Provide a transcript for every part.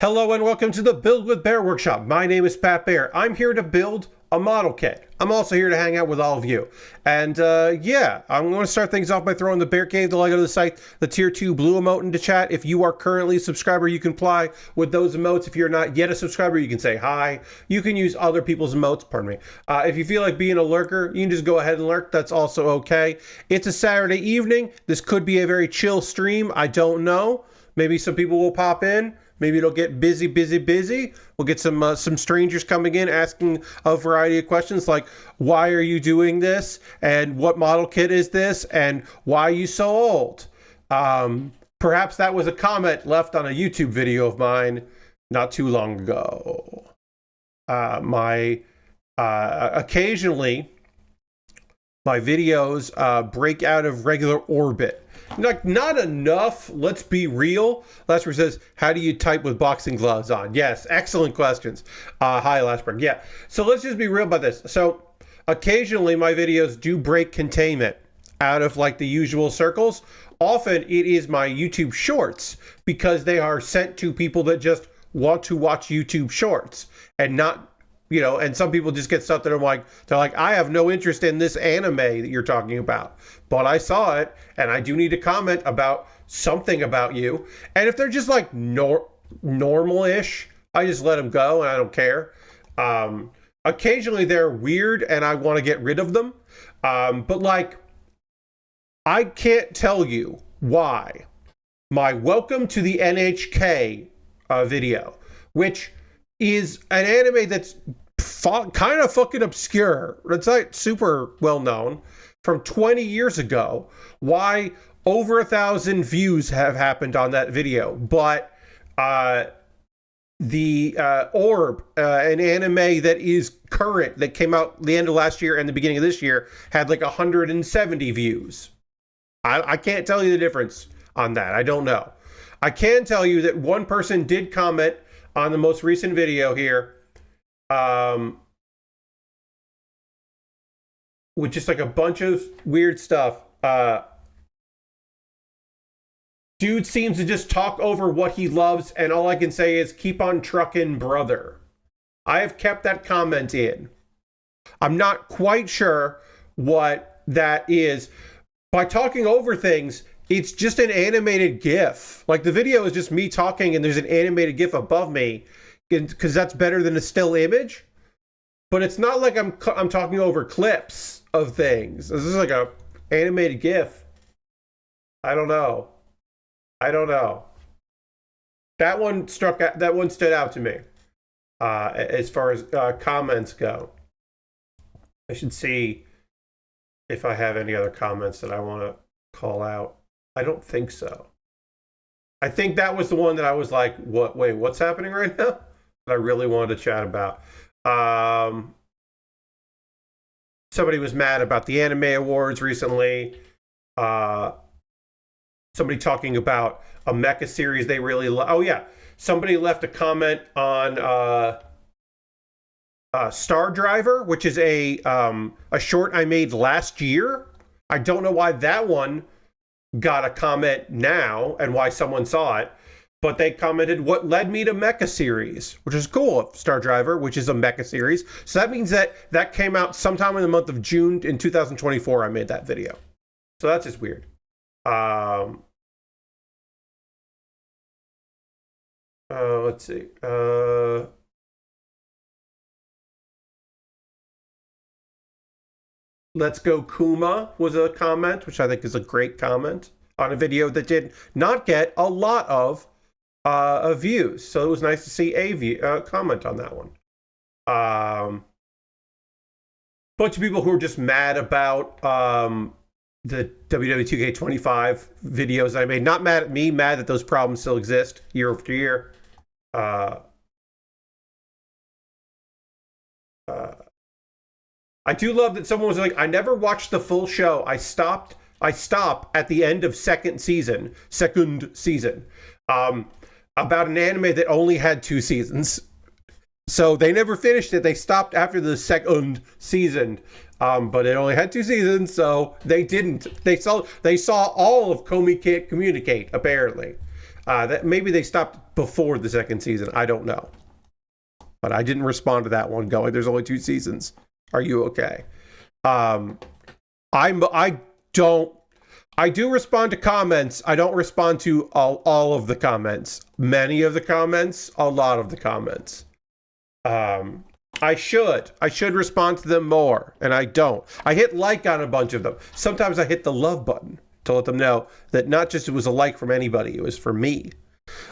Hello and welcome to the Build with Baer Workshop. My name is Baer. I'm here to build a model kit. I'm also here to hang out with all of you. And yeah, I'm going to start things off by throwing the Bear Cave, the Lego to the site, the tier 2 blue emote into chat. If you are currently a subscriber, you can apply with those emotes. If you're not yet a subscriber, you can say hi. You can use other people's emotes, pardon me. If you feel like being a lurker, you can just go ahead and lurk. That's also okay. It's a Saturday evening. This could be a very chill stream. I don't know. Maybe some people will pop in. Maybe it'll get busy. We'll get some strangers coming in asking a variety of questions like, why are you doing this? And what model kit is this? And why are you so old? Perhaps that was a comment left on a YouTube video of mine not too long ago. Occasionally, my videos break out of regular orbit. Not enough, let's be real. Lashberg says, how do you type with boxing gloves on? Yes, excellent questions. Hi, Lashberg. Yeah, so let's just be real about this. So occasionally my videos do break containment out of like the usual circles. Often it is my YouTube shorts because they are sent to people that just want to watch YouTube shorts and not, you know, and some people just get stuff that I'm like, they're like, I have no interest in this anime that you're talking about, but I saw it and I do need to comment about something about you. And if they're just like normal-ish, I just let them go and I don't care. Occasionally they're weird and I want to get rid of them. But like, I can't tell you why my Welcome to the NHK video, which is an anime that's kind of fucking obscure. It's not super well known from 20 years ago. Why over 1,000 views have happened on that video, but the Orb, an anime that is current, that came out the end of last year and the beginning of this year, had like 170 views. I can't tell you the difference on that. I don't know. I can tell you that one person did comment on the most recent video here, with just like a bunch of weird stuff. Dude seems to just talk over what he loves, and all I can say is keep on trucking, brother. I have kept that comment in. I'm not quite sure what that is. By talking over things, it's just an animated GIF. Like the video is just me talking and there's an animated GIF above me because that's better than a still image. But it's not like I'm talking over clips of things. This is like a animated GIF. I don't know. That one stood out to me as far as comments go. I should see if I have any other comments that I want to call out. I don't think so. I think that was the one that I was like, what? Wait, what's happening right now? That I really wanted to chat about. Somebody was mad about the anime awards recently. Somebody talking about a mecha series they really love. Oh yeah, somebody left a comment on Star Driver, which is a short I made last year. I don't know why that one got a comment now and why someone saw it, but they commented what led me to mecha series, which is cool. Star Driver, which is a mecha series, so that means that came out sometime in the month of June in 2024. I made that video, so that's just weird. Let's see. Let's Go Kuma was a comment, which I think is a great comment on a video that did not get a lot of views. So it was nice to see a comment on that one. Bunch of people who are just mad about the WW2K25 videos I made. Not mad at me, mad that those problems still exist year after year. I do love that someone was like, I never watched the full show. I stop at the end of second season, about an anime that only had 2 seasons. So they never finished it. They stopped after the second season. But it only had 2 seasons, so they didn't. They saw all of Komi Can't Communicate, apparently. That maybe they stopped before the second season. I don't know. But I didn't respond to that one going, there's only 2 seasons. Are you okay? I do respond to comments. I don't respond to all of the comments. Many of the comments, a lot of the comments. I should respond to them more, and I don't. I hit like on a bunch of them. Sometimes I hit the love button to let them know that not just it was a like from anybody, it was for me.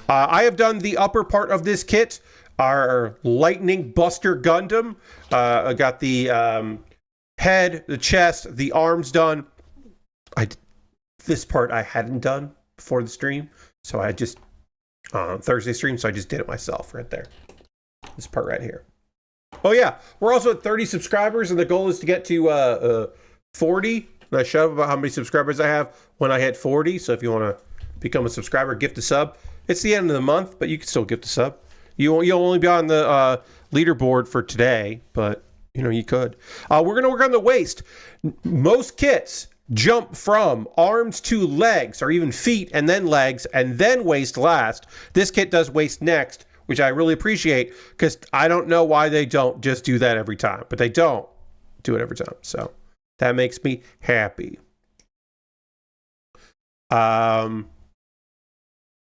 I have done the upper part of this kit, our Lightning Buster Gundam. I got the head, the chest, the arms done. This part I hadn't done before the stream, so I just Thursday stream, so I just did it myself right there. This part right here. Oh yeah, we're also at 30 subscribers, and the goal is to get to 40. And I shut up about how many subscribers I have when I hit 40. So if you want to become a subscriber, gift a sub. It's the end of the month, but you can still gift a sub. You'll only be on the leaderboard for today, but you could. We're gonna work on the waist. Most kits jump from arms to legs, or even feet and then legs and then waist last. This kit does waist next, which I really appreciate, because I don't know why they don't just do that every time, but they don't do it every time. So that makes me happy.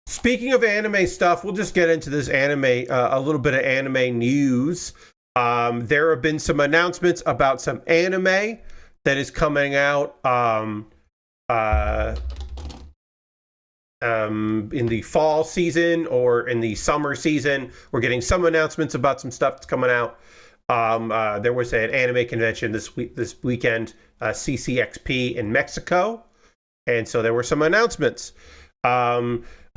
Speaking of anime stuff, we'll just get into this anime, a little bit of anime news. There have been some announcements about some anime that is coming out in the fall season or in the summer season. We're getting some announcements about some stuff that's coming out. There was an anime convention this weekend, CCXP in Mexico, and so there were some announcements.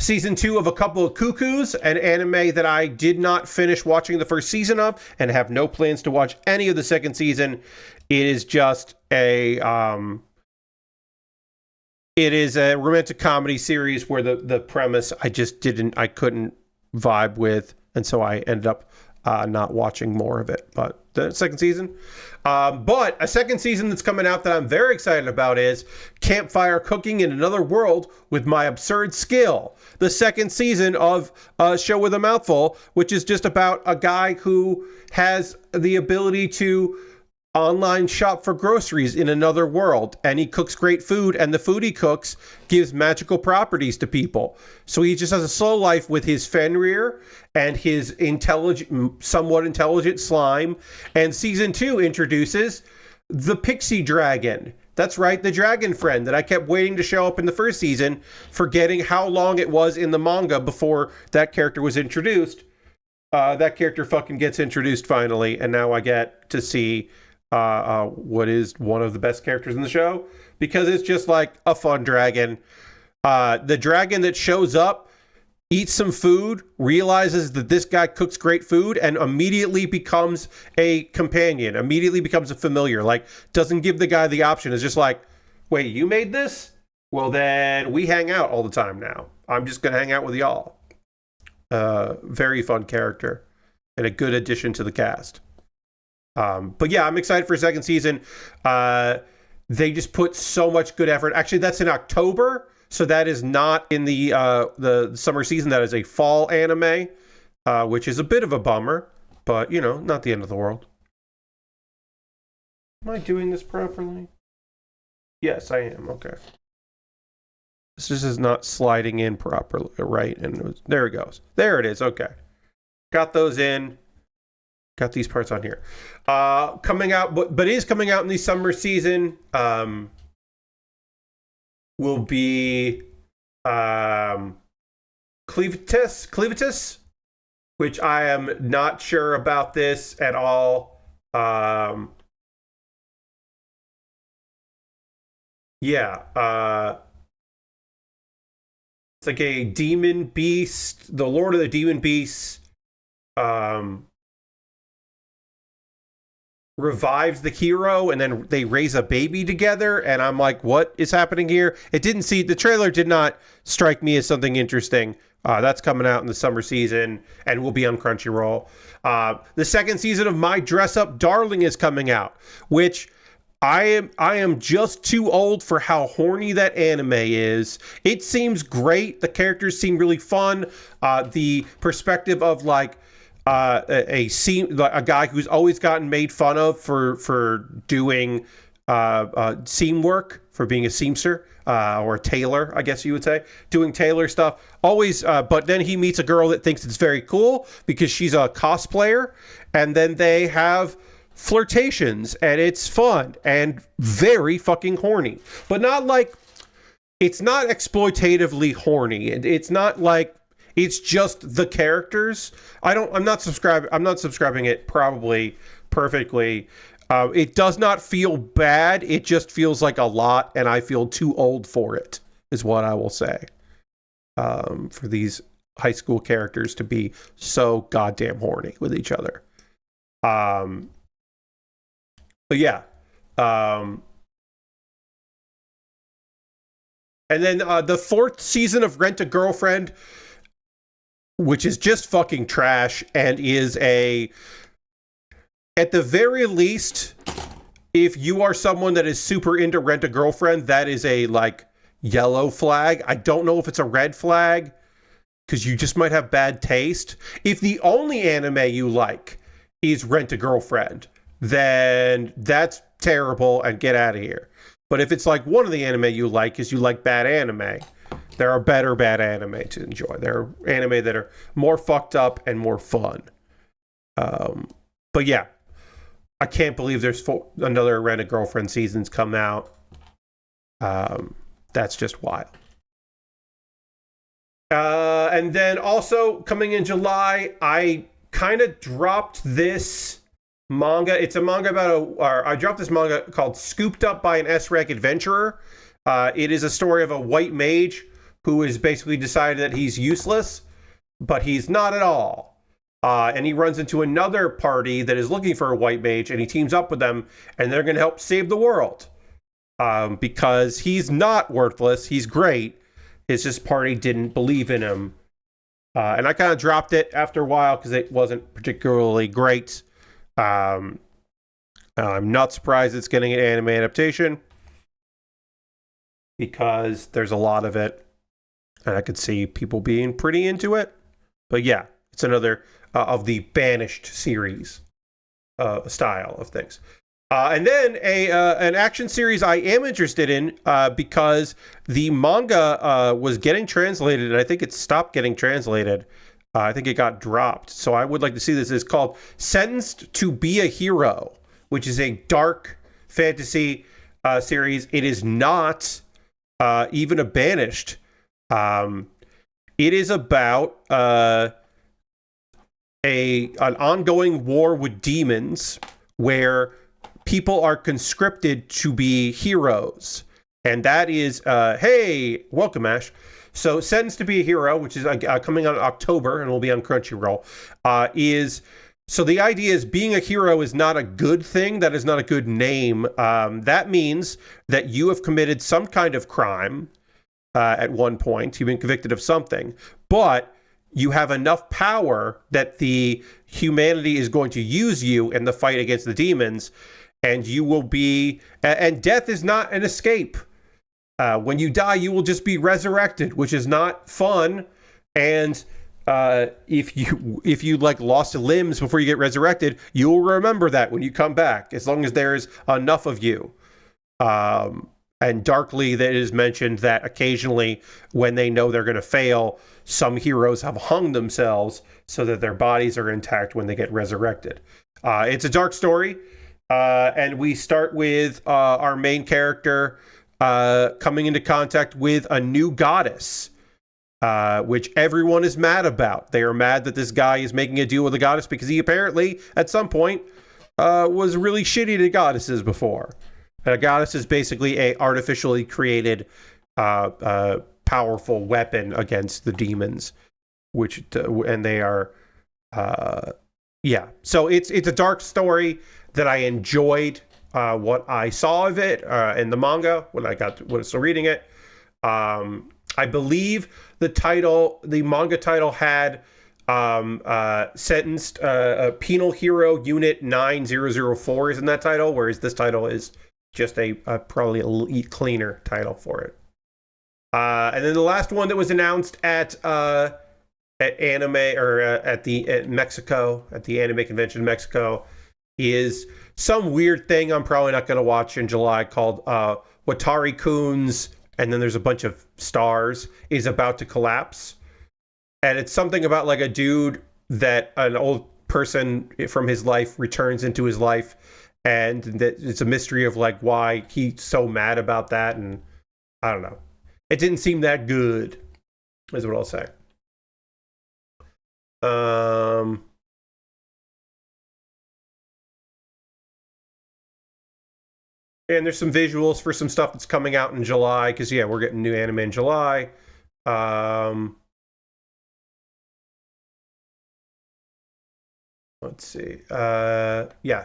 Season 2 of A Couple of Cuckoos, an anime that I did not finish watching the first season of and have no plans to watch any of the second season. It is just a romantic comedy series where the premise I couldn't vibe with, and so I ended up not watching more of it. But the second season. But a second season that's coming out that I'm very excited about is Campfire Cooking in Another World with My Absurd Skill. The second season of a show with a mouthful, which is just about a guy who has the ability to online shop for groceries in another world, and he cooks great food, and the food he cooks gives magical properties to people. So he just has a slow life with his Fenrir and his somewhat intelligent slime. And season 2 introduces the Pixie Dragon. That's right, the dragon friend that I kept waiting to show up in the first season, forgetting how long it was in the manga before that character was introduced. That character fucking gets introduced finally, and now I get to see what is one of the best characters in the show, because it's just like a fun dragon. The dragon that shows up, eats some food, realizes that this guy cooks great food, and immediately becomes a companion, immediately becomes a familiar. Like, doesn't give the guy the option. It's just like, wait, you made this? Well, then we hang out all the time now. I'm just going to hang out with y'all. Very fun character and a good addition to the cast. But yeah, I'm excited for a second season. They just put so much good effort. Actually, that's in October, so that is not in the summer season. That is a fall anime, which is a bit of a bummer, but not the end of the world. Am I doing this properly? Yes, I am. Okay. This is not sliding in properly, right? And there it goes. There it is. Okay. Got those in. Got these parts on here. Coming out, but is coming out in the summer season. Will be Cleavitus, which I am not sure about this at all. It's like a demon beast, the Lord of the Demon Beasts. Revives the hero, and then they raise a baby together, and I'm like, what is happening here? The trailer did not strike me as something interesting. That's coming out in the summer season and will be on Crunchyroll. The second season of My Dress Up Darling is coming out, which I am just too old for how horny that anime is. It seems great. The characters seem really fun. The perspective of like a guy who's always gotten made fun of for doing seam work, for being a seamster or a tailor, I guess you would say, doing tailor stuff. Always, but then he meets a girl that thinks it's very cool because she's a cosplayer, and then they have flirtations, and it's fun and very fucking horny, but not like, it's not exploitatively horny. It's not like, it's just the characters. I'm not subscribing it probably perfectly. It does not feel bad. It just feels like a lot, and I feel too old for it, is what I will say. For these high school characters to be so goddamn horny with each other. But yeah. And then the 4th season of Rent a Girlfriend, which is just fucking trash and is at the very least, if you are someone that is super into Rent a Girlfriend, that is a like yellow flag. I don't know if it's a red flag because you just might have bad taste. If the only anime you like is Rent a Girlfriend, then that's terrible and get out of here. But if it's like one of the anime you like is you like bad anime, there are better bad anime to enjoy. There are anime that are more fucked up and more fun. But yeah, I can't believe there's another Rent a Girlfriend seasons come out. That's just wild. And then also coming in July, I kind of dropped this manga. It's a manga I dropped this manga called Scooped Up by an S-Rank Adventurer. It is a story of a white mage who has basically decided that he's useless, but he's not at all. And he runs into another party that is looking for a white mage, and he teams up with them, and they're going to help save the world. Because he's not worthless. He's great. It's just party didn't believe in him. And I kind of dropped it after a while because it wasn't particularly great. I'm not surprised it's getting an anime adaptation because there's a lot of it, and I could see people being pretty into it. But yeah, it's another of the Banished series style of things. And then an action series I am interested in because the manga was getting translated, and I think it stopped getting translated. I think it got dropped. So I would like to see this. It's called Sentenced to Be a Hero, which is a dark fantasy series. It is not even a Banished. It is about an ongoing war with demons where people are conscripted to be heroes. And that is, hey, welcome, Ash. So Sentenced to Be a Hero, which is coming out in October and will be on Crunchyroll, so the idea is being a hero is not a good thing. That is not a good name. That means that you have committed some kind of crime at one point. You've been convicted of something, but you have enough power that the humanity is going to use you in the fight against the demons, and you will be, and death is not an escape. When you die, you will just be resurrected, which is not fun. And if you like lost limbs before you get resurrected, you will remember that when you come back, as long as there's enough of you. And darkly, that is mentioned that occasionally, when they know they're going to fail, some heroes have hung themselves so that their bodies are intact when they get resurrected. It's a dark story, and we start with our main character coming into contact with a new goddess, which everyone is mad about. They are mad that this guy is making a deal with a goddess because he apparently, at some point, was really shitty to goddesses before. And a goddess is basically a artificially created powerful weapon against the demons, and they are, yeah. So it's a dark story that I enjoyed. What I saw of it in the manga when I was still reading it. I believe the manga title had Sentenced Penal Hero Unit 9004 is in that title, whereas this title is just a probably a cleaner title for it. And then the last one that was announced at anime or at Mexico, at the anime convention in Mexico, is some weird thing I'm probably not going to watch in July called Watari-kun's, and then there's a bunch of stars, is about to collapse. And it's something about like a dude that an old person from his life returns into his life, and that it's a mystery of like why he's so mad about that, and I don't know. It didn't seem that good, is what I'll say. And there's some visuals for some stuff that's coming out in July, because yeah, we're getting new anime in July. Let's see. Yeah,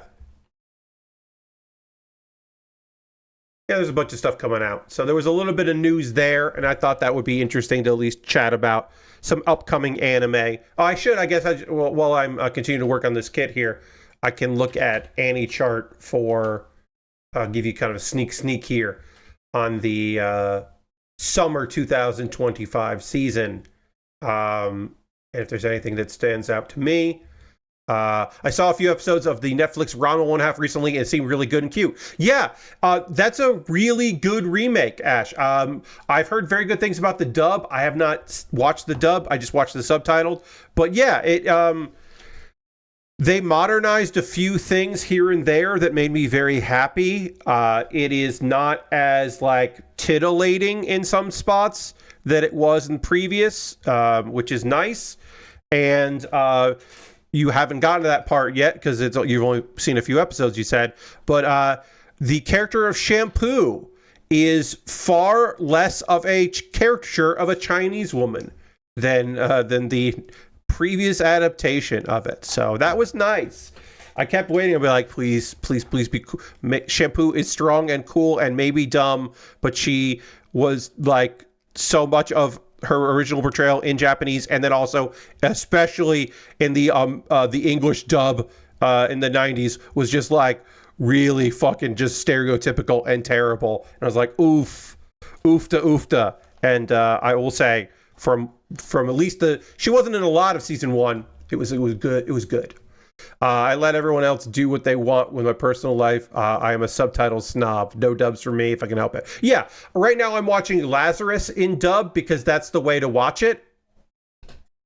there's a bunch of stuff coming out. So there was a little bit of news there, and I thought that would be interesting to at least chat about some upcoming anime. Oh, I guess, while I'm continuing to work on this kit here, I can look at AniChart for, give you kind of a sneak here on the summer 2025 season. And if there's anything that stands out to me. I saw a few episodes of the Netflix Ranma 1/2 recently, and it seemed really good and cute. Yeah, that's a really good remake, Ash. I've heard very good things about the dub. I have not watched the dub. I just watched the subtitled. But yeah, they modernized a few things here and there that made me very happy. It is not as like titillating in some spots that it was in previous, which is nice. And you haven't gotten to that part yet because you've only seen a few episodes, you said. But the character of Shampoo is far less of a caricature of a Chinese woman than the previous adaptation of it. So that was nice. I kept waiting. I'd be like, please be cool. Shampoo is strong and cool and maybe dumb, but she was like so much of her original portrayal in Japanese, and then also especially in the English dub in the 90s was just like really fucking just stereotypical and terrible. And I was like, oofta. And I will say from at least she wasn't in a lot of season 1. It was good. It was good. I let everyone else do what they want with my personal life. I am a subtitle snob. No dubs for me if I can help it. Yeah, right now I'm watching Lazarus in dub because that's the way to watch it.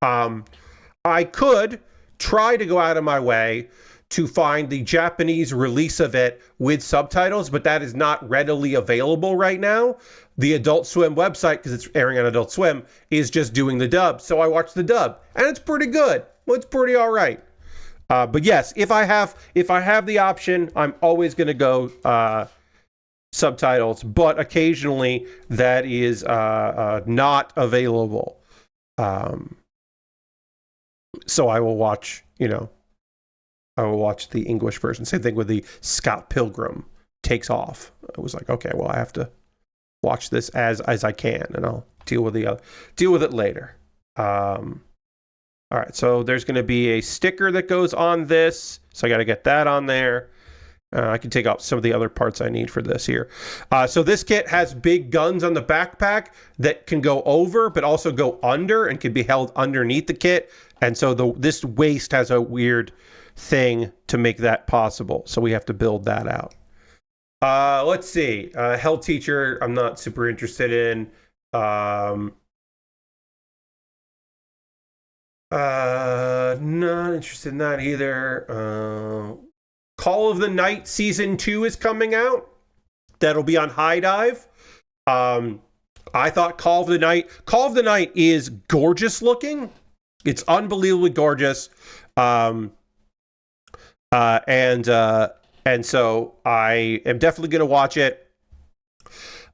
I could try to go out of my way to find the Japanese release of it with subtitles, but that is not readily available right now. The Adult Swim website, because it's airing on Adult Swim, is just doing the dub. So I watched the dub, and it's pretty good. Well, it's pretty all right. But yes, if I have the option, I'm always going to go subtitles. But occasionally, that is not available. So I will watch. I will watch the English version. Same thing with the Scott Pilgrim Takes Off. I was like, okay, well, I have to watch this as I can, and I'll deal with it later. All right, so there's going to be a sticker that goes on this, so I got to get that on there. I can take out some of the other parts I need for this here. So this kit has big guns on the backpack that can go over, but also go under and can be held underneath the kit. And so this waist has a weird thing to make that possible. So we have to build that out. Let's see. Hell Teacher, I'm not super interested in. Not interested in that either. Call of the Night Season 2 is coming out. That'll be on HIDIVE. I thought Call of the Night is gorgeous looking. It's unbelievably gorgeous. And so I am definitely going to watch it.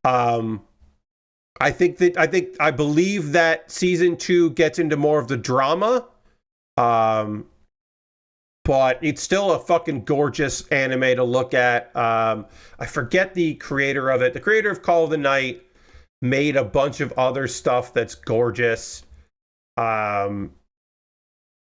I believe that season 2 gets into more of the drama. But it's still a fucking gorgeous anime to look at. I forget the creator of it. The creator of Call of the Night made a bunch of other stuff that's gorgeous.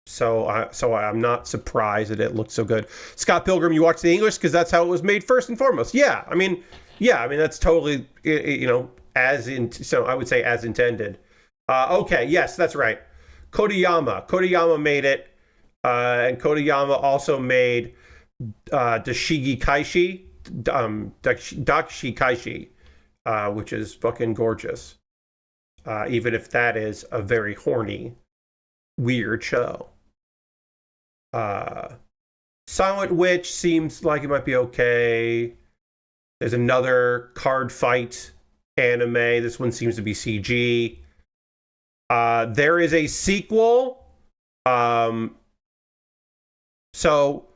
So I'm not surprised that it looks so good. Scott Pilgrim, you watch the English because that's how it was made first and foremost. Yeah, I mean that's totally so I would say as intended. Okay, yes, that's right. Kodayama made it, and Kodayama also made Dashigi Kaishi, Dashi Kaishi, which is fucking gorgeous. Even if that is a very horny, weird show. Silent Witch seems like it might be okay. There's another card fight anime. This one seems to be CG. There is a sequel. So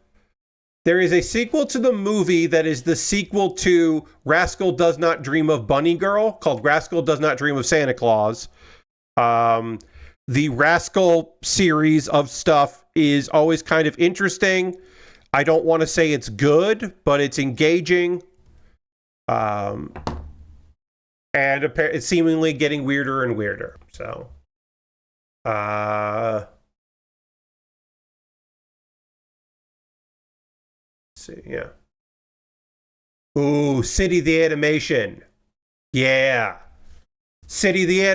there is a sequel to the movie that is the sequel to Rascal Does Not Dream of Bunny Girl, called Rascal Does Not Dream of Santa Claus. The Rascal series of stuff is always kind of interesting. I don't want to say it's good, but it's engaging. And it's seemingly getting weirder and weirder. So, let's see, yeah. Ooh, City the Animation. Yeah. City the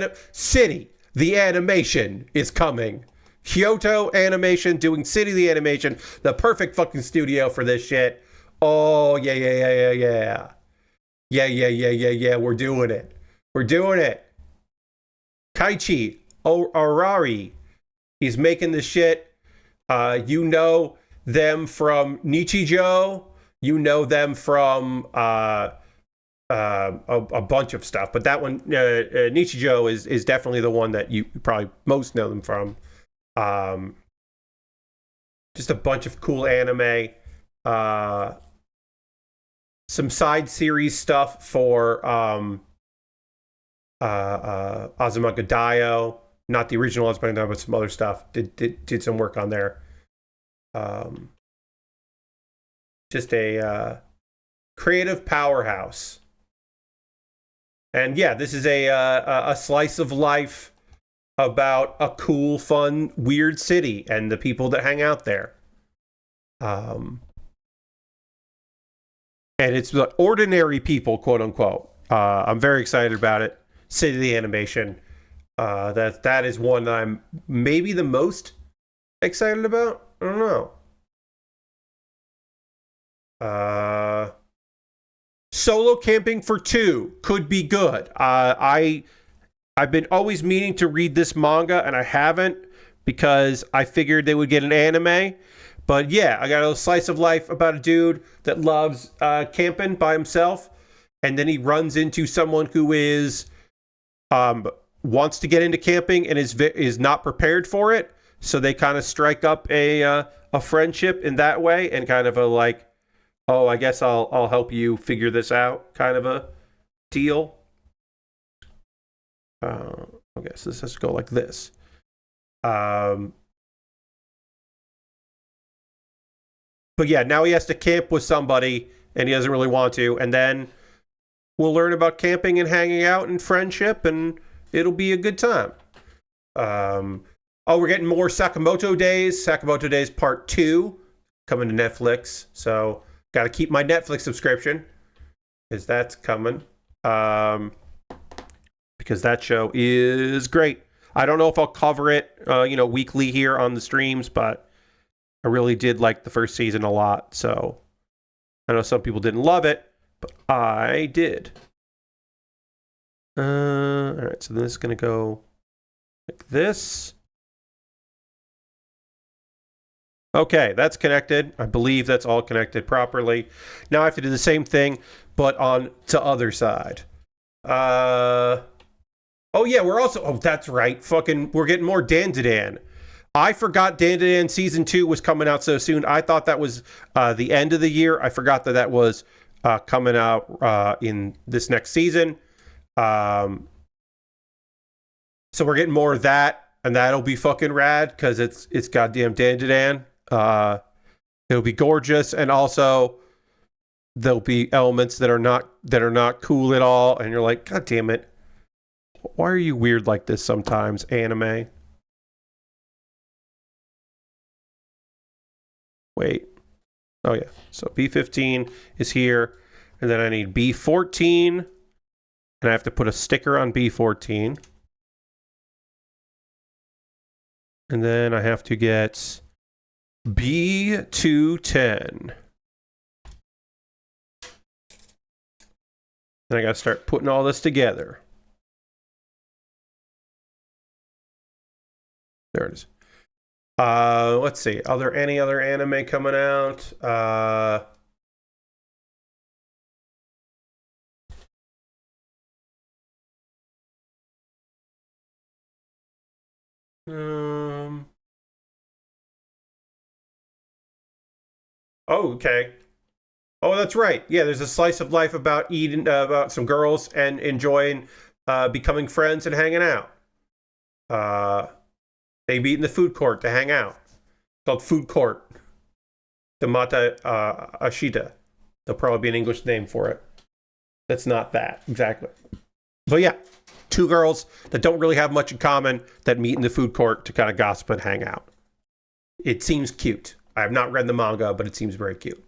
Animation is coming. Kyoto Animation doing City the Animation, the perfect fucking studio for this shit. Oh, yeah. Yeah, we're doing it. Kaichi Arari, he's making the shit. You know them from Nichijou. You know them from a bunch of stuff, but that one, Nichijou, is definitely the one that you probably most know them from. Just a bunch of cool anime. Some side series stuff for Azumanga Daioh, not the original Azumanga Daioh, but some other stuff. Did some work on there. Just a creative powerhouse. And yeah, this is a slice of life about a cool, fun, weird city and the people that hang out there. And it's the ordinary people, quote unquote. I'm very excited about it. City of the Animation. That is one that I'm maybe the most excited about. I don't know. Solo Camping for Two could be good. I've been always meaning to read this manga, and I haven't because I figured they would get an anime. But yeah, I got a slice of life about a dude that loves camping by himself, and then he runs into someone who is wants to get into camping and is not prepared for it. So they kind of strike up a friendship in that way, and kind of a like, oh, I guess I'll help you figure this out kind of a deal. Okay, so this has to go like this. But yeah, now he has to camp with somebody, and he doesn't really want to. And then we'll learn about camping and hanging out and friendship, and it'll be a good time. We're getting more Sakamoto Days. Sakamoto Days Part 2 coming to Netflix. So got to keep my Netflix subscription because that's coming. Because that show is great. I don't know if I'll cover it, weekly here on the streams, but I really did like the first season a lot. So I know some people didn't love it, but I did. All right, so this is going to go like this. Okay, that's connected. I believe that's all connected properly. Now I have to do the same thing, but on to other side. Oh yeah, that's right. We're getting more Dandadan. I forgot Dandadan Season 2 was coming out so soon. I thought that was the end of the year. I forgot that was coming out in this next season. So we're getting more of that, and that'll be fucking rad because it's goddamn Dandadan. It'll be gorgeous, and also there'll be elements that are not cool at all, and you're like, God damn it. Why are you weird like this sometimes, anime? wait. Oh yeah, so B15 is here, and then I need B14, and I have to put a sticker on B14. And then I have to get B210. Then I gotta start putting all this together. There it is. Let's see. Are there any other anime coming out? Oh, okay. Oh, that's right. Yeah, there's a slice of life about eating, about some girls and enjoying, becoming friends and hanging out. They meet in the food court to hang out. It's called Food Court. The Mata Ashita. There'll probably be an English name for it. That's not that, exactly. But yeah, two girls that don't really have much in common that meet in the food court to kind of gossip and hang out. It seems cute. I have not read the manga, but it seems very cute.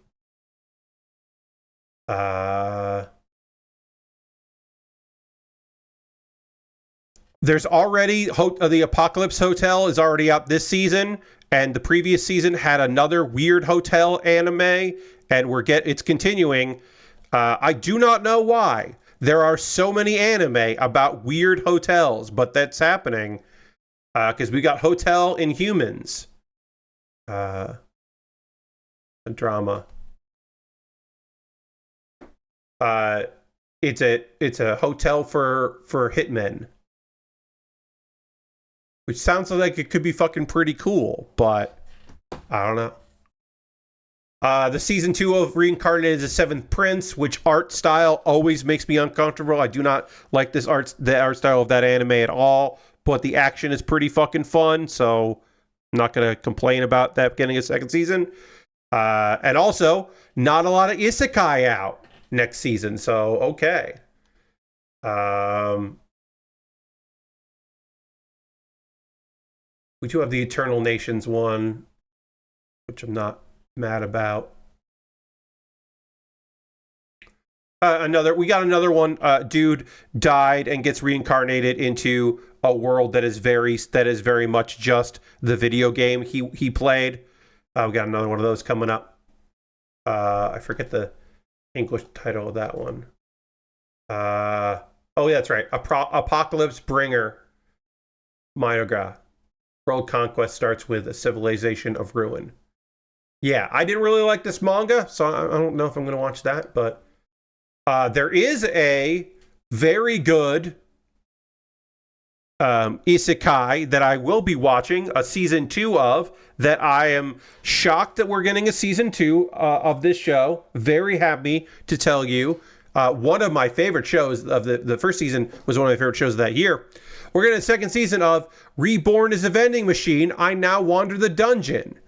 There's already the Apocalypse Hotel is already up this season, and the previous season had another weird hotel anime, and it's continuing. I do not know why there are so many anime about weird hotels, but that's happening because we got Hotel Inhumans, a drama. It's a hotel for hitmen, which sounds like it could be fucking pretty cool, but I don't know. The season 2 of Reincarnated as the Seventh Prince, which art style always makes me uncomfortable. I do not like the art style of that anime at all, but the action is pretty fucking fun, so I'm not gonna complain about that getting a second season. And also, not a lot of isekai out next season, so okay. We do have the Eternal Nations one, which I'm not mad about. We got another one. Dude died and gets reincarnated into a world that is very much just the video game he played. We got another one of those coming up. I forget the English title of that one. Oh yeah, that's right. Apocalypse Bringer. Myoga. World conquest starts with a civilization of ruin. Yeah, I didn't really like this manga, so I don't know if I'm going to watch that, but there is a very good isekai that I will be watching a season 2 of, that I am shocked that we're getting a season 2 of this show. Very happy to tell you. One of my favorite shows of the first season was one of my favorite shows of that year. We're getting a second season of Reborn as a Vending Machine. I Now Wander the Dungeon.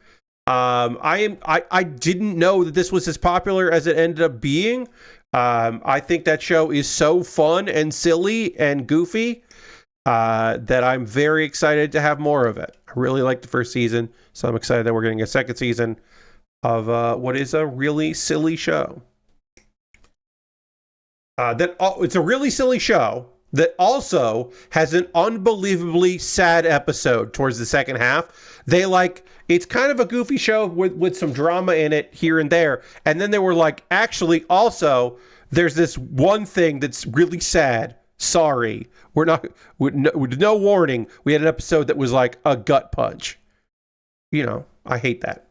I didn't know that this was as popular as it ended up being. I think that show is so fun and silly and goofy that I'm very excited to have more of it. I really liked the first season, so I'm excited that we're getting a second season of what is a really silly show. It's a really silly show that also has an unbelievably sad episode towards the second half. It's kind of a goofy show with some drama in it here and there. And then they were like, actually, also, there's this one thing that's really sad. Sorry. With no warning. We had an episode that was like a gut punch. I hate that.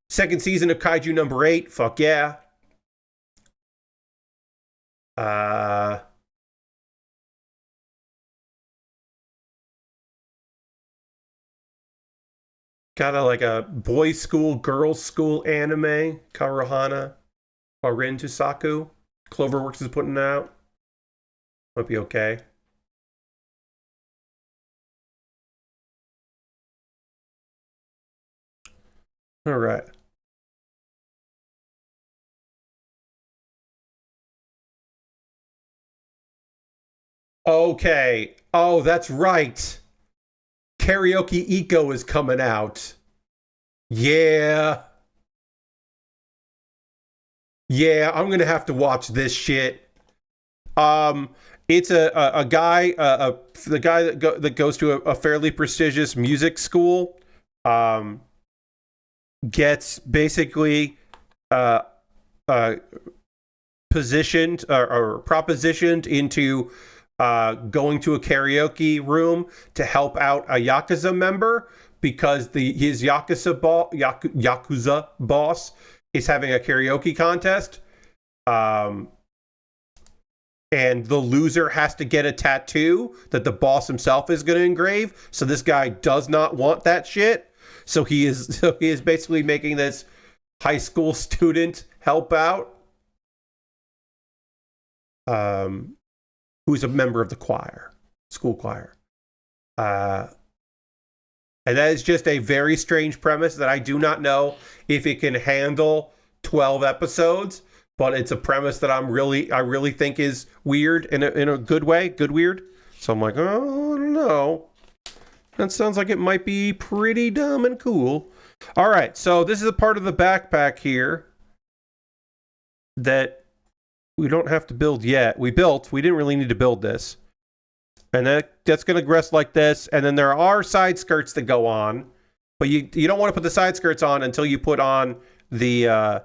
Second season of Kaiju number 8. Fuck yeah. Got a boys' school, girls' school anime, Karuhana, Rin Tusaku. Cloverworks is putting it out. Might be okay. All right. Okay. Oh, that's right. Karaoke Eco is coming out. Yeah. Yeah, I'm gonna have to watch this shit. It's a guy, the guy that goes to a fairly prestigious music school, um, gets basically uh, uh, positioned or propositioned into going to a karaoke room to help out a Yakuza member because his Yakuza boss is having a karaoke contest. Um, and the loser has to get a tattoo that the boss himself is going to engrave. So this guy does not want that shit. So he is basically making this high school student help out, who's a member of the school choir. And that is just a very strange premise that I do not know if it can handle 12 episodes, but it's a premise that I really think is weird in a good way, good weird. So I'm like, oh, I don't know. That sounds like it might be pretty dumb and cool. All right, so this is a part of the backpack here that we don't have to build yet. We didn't really need to build this. And that's going to rest like this. And then there are side skirts that go on, but you don't want to put the side skirts on until you put on the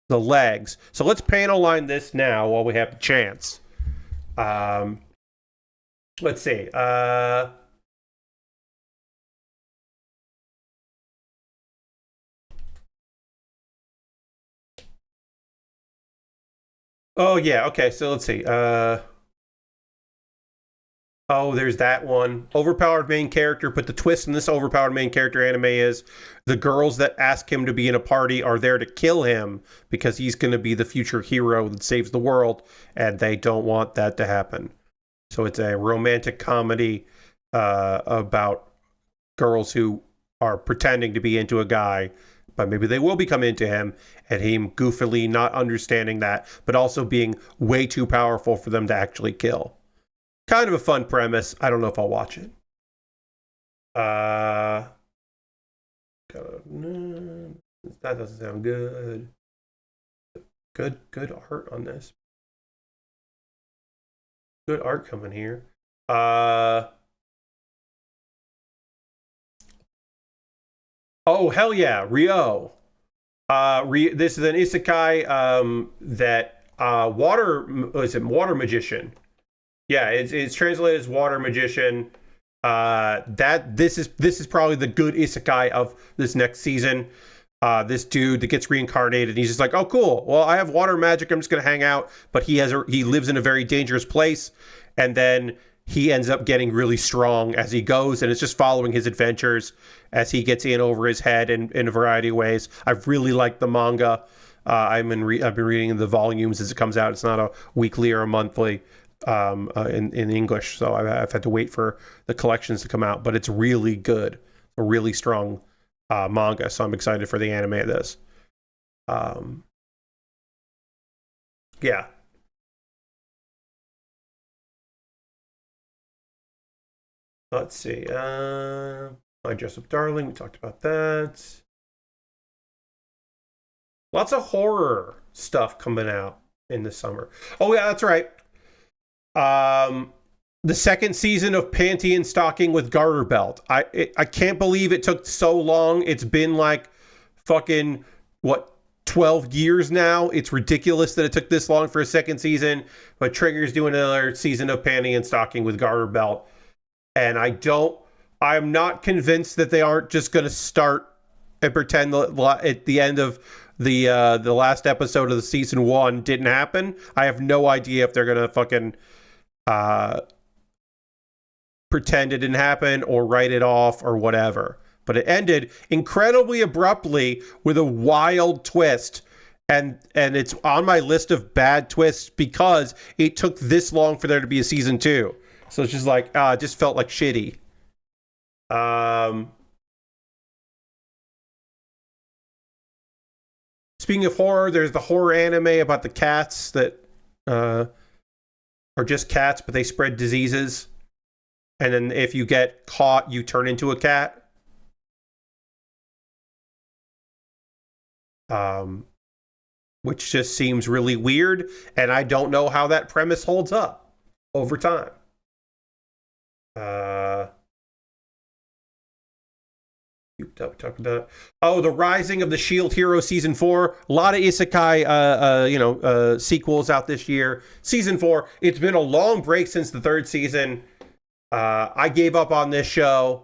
legs. So let's panel line this now while we have the chance. Let's see. Oh yeah. Okay. So let's see. Oh, there's that one. Overpowered main character, but the twist in this overpowered main character anime is the girls that ask him to be in a party are there to kill him because he's going to be the future hero that saves the world, and they don't want that to happen. So it's a romantic comedy about girls who are pretending to be into a guy, but maybe they will become into him, and him goofily not understanding that, but also being way too powerful for them to actually kill. Kind of a fun premise. I don't know if I'll watch it. That doesn't sound good. Good art on this. Good art coming here. Oh hell yeah, Ryo. This is an isekai that water magician. Yeah, it's translated as water magician. This is probably the good isekai of this next season. This dude that gets reincarnated, he's just like, oh cool. Well, I have water magic. I'm just gonna hang out. But he lives in a very dangerous place, and then he ends up getting really strong as he goes, and it's just following his adventures as he gets in over his head in a variety of ways. I've really liked the manga. I've been reading the volumes as it comes out. It's not a weekly or a monthly. In English, so I've had to wait for the collections to come out, but it's really good, a really strong manga, so I'm excited for the anime of this. Yeah. Let's see. My Dress Up Darling, we talked about that. Lots of horror stuff coming out in the summer. Oh yeah, that's right. The second season of Panty and Stocking with Garter Belt. I can't believe it took so long. It's been like fucking 12 years now. It's ridiculous that it took this long for a second season. But Trigger's doing another season of Panty and Stocking with Garter Belt, and I'm not convinced that they aren't just going to start and pretend at the end of the last episode of the season 1 didn't happen. I have no idea if they're going to fucking pretend it didn't happen or write it off or whatever. But it ended incredibly abruptly with a wild twist. And it's on my list of bad twists because it took this long for there to be a season 2. So it's just like, it just felt like shitty. Speaking of horror, there's the horror anime about the cats that are just cats, but they spread diseases. And then if you get caught, you turn into a cat. which just seems really weird, and I don't know how that premise holds up over time. Talk about the Rising of the Shield Hero Season 4. A lot of isekai sequels out this year. Season 4. It's been a long break since the third season. I gave up on this show.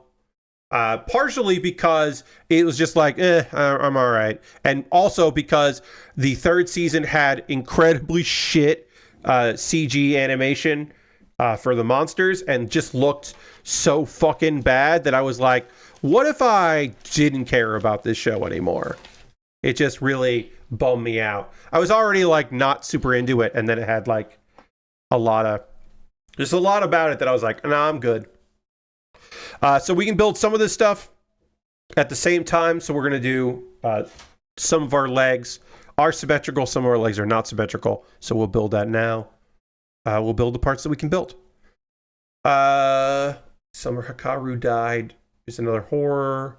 Partially because it was just like, I'm all right. And also because the third season had incredibly shit CG animation for the monsters and just looked so fucking bad that I was like, what if I didn't care about this show anymore? It just really bummed me out. I was already like not super into it, and then it had like a lot about it that I was like, nah, I'm good. So we can build some of this stuff at the same time. So we're going to do some of our legs are symmetrical. Some of our legs are not symmetrical. So we'll build that now. We'll build the parts that we can build. Summer Hikaru died. There's another horror.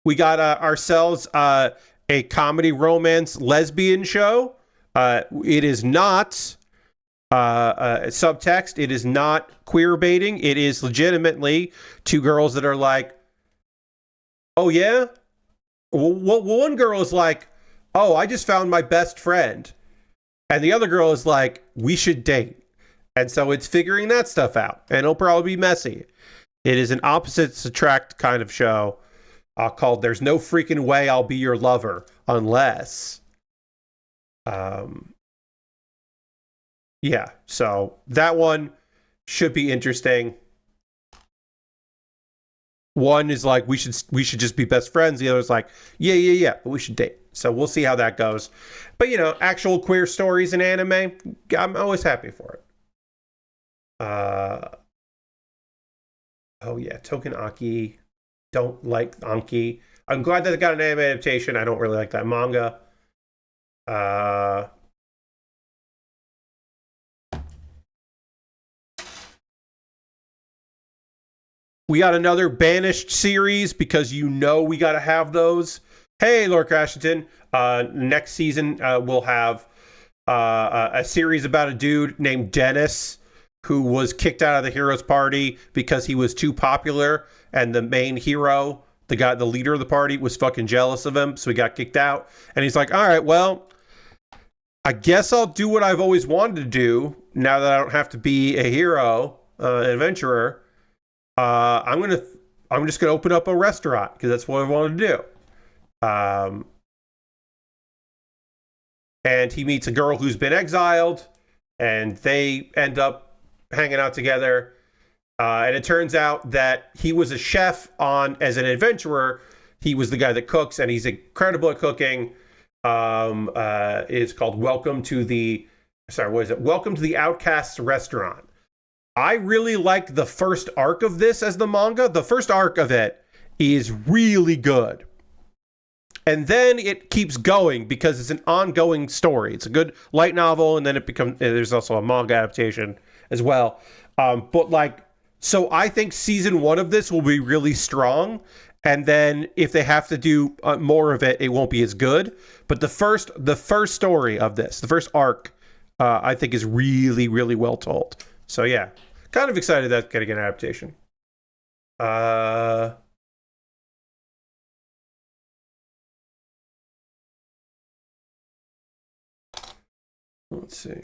We got ourselves a comedy romance lesbian show. It is not subtext. It is not queer baiting. It is legitimately two girls that are like, oh yeah? Well, one girl is like, oh, I just found my best friend. And the other girl is like, we should date. And so it's figuring that stuff out. And it'll probably be messy. It is an opposites attract kind of show called There's No Freaking Way I'll Be Your Lover Unless... yeah, so that one should be interesting. One is like, we should just be best friends. The other is like, yeah, but we should date. So we'll see how that goes. But actual queer stories in anime, I'm always happy for it. Oh yeah, Token Aki. Don't like Anki. I'm glad that it got an anime adaptation. I don't really like that manga. We got another Banished series because we got to have those. Hey, Lord Crashington. Next season, we'll have a series about a dude named Dennis who was kicked out of the heroes party because he was too popular, and the main hero, the leader of the party, was fucking jealous of him, so he got kicked out. And he's like, all right, well, I guess I'll do what I've always wanted to do now that I don't have to be a hero, an adventurer. I'm just gonna open up a restaurant because that's what I want to do. And he meets a girl who's been exiled, and they end up hanging out together. And it turns out that he was a chef as an adventurer. He was the guy that cooks, and he's incredible at cooking. It's called Welcome to the Outcasts Restaurant. I really like the first arc of this as the manga. The first arc of it is really good. And then it keeps going because it's an ongoing story. It's a good light novel, and then there's also a manga adaptation as well. So I think season 1 of this will be really strong. And then if they have to do more of it, it won't be as good. But the first story of this, the first arc, I think is really, really well told. So yeah, kind of excited that's getting an adaptation. Let's see.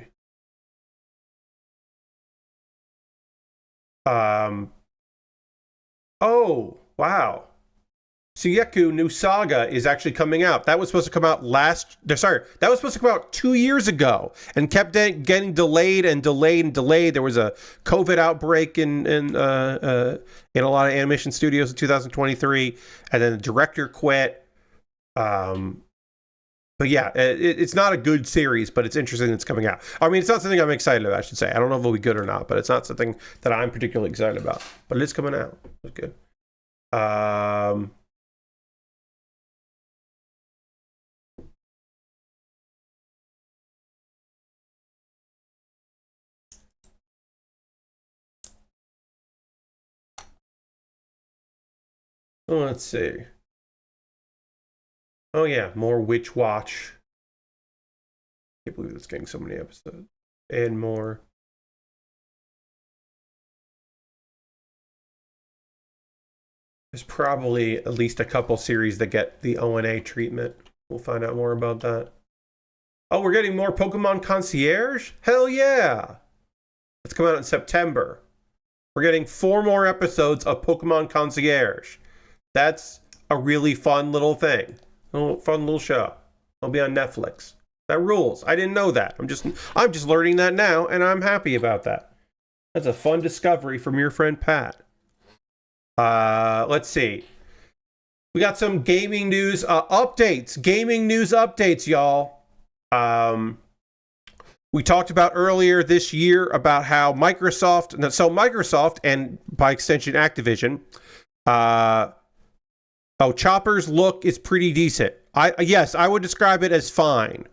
Oh, wow. Suyeku New Saga is actually coming out. That was supposed to come out that was supposed to come out 2 years ago and kept getting delayed and delayed and delayed. There was a COVID outbreak in a lot of animation studios in 2023, and then the director quit. But yeah, it's not a good series, but it's interesting it's coming out. I mean, it's not something I'm excited about, I should say. I don't know if it'll be good or not, but it's not something that I'm particularly excited about. But it is coming out. It's good. Oh, let's see. Oh yeah, more Witch Watch. Can't believe it's getting so many episodes. And more. There's probably at least a couple series that get the ONA treatment. We'll find out more about that. Oh, we're getting more Pokemon Concierge? Hell yeah! It's coming out in September. We're getting 4 more episodes of Pokemon Concierge. That's a really fun little thing. Fun little show. It'll be on Netflix. That rules. I didn't know that. I'm just learning that now, and I'm happy about that. That's a fun discovery from your friend Pat. Let's see. We got some gaming news updates. Gaming news updates, y'all. We talked about earlier this year about how Microsoft and by extension Activision, Chopper's look is pretty decent. Yes, I would describe it as fine.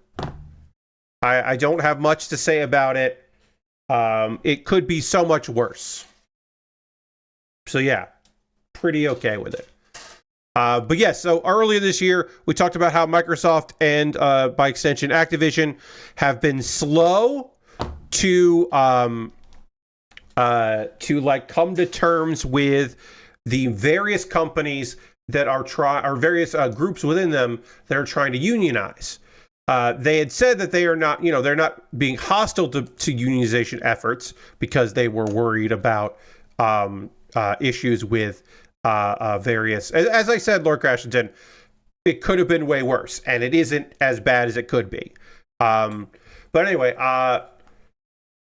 I don't have much to say about it. It could be so much worse. So yeah, pretty okay with it. But yes, so earlier this year, we talked about how Microsoft and, by extension, Activision have been slow to like come to terms with the various companies that are various groups within them that are trying to unionize. They had said that they are not, they're not being hostile to unionization efforts because they were worried about issues with various, as I said, Lord Crashington, it could have been way worse, and it isn't as bad as it could be. But anyway,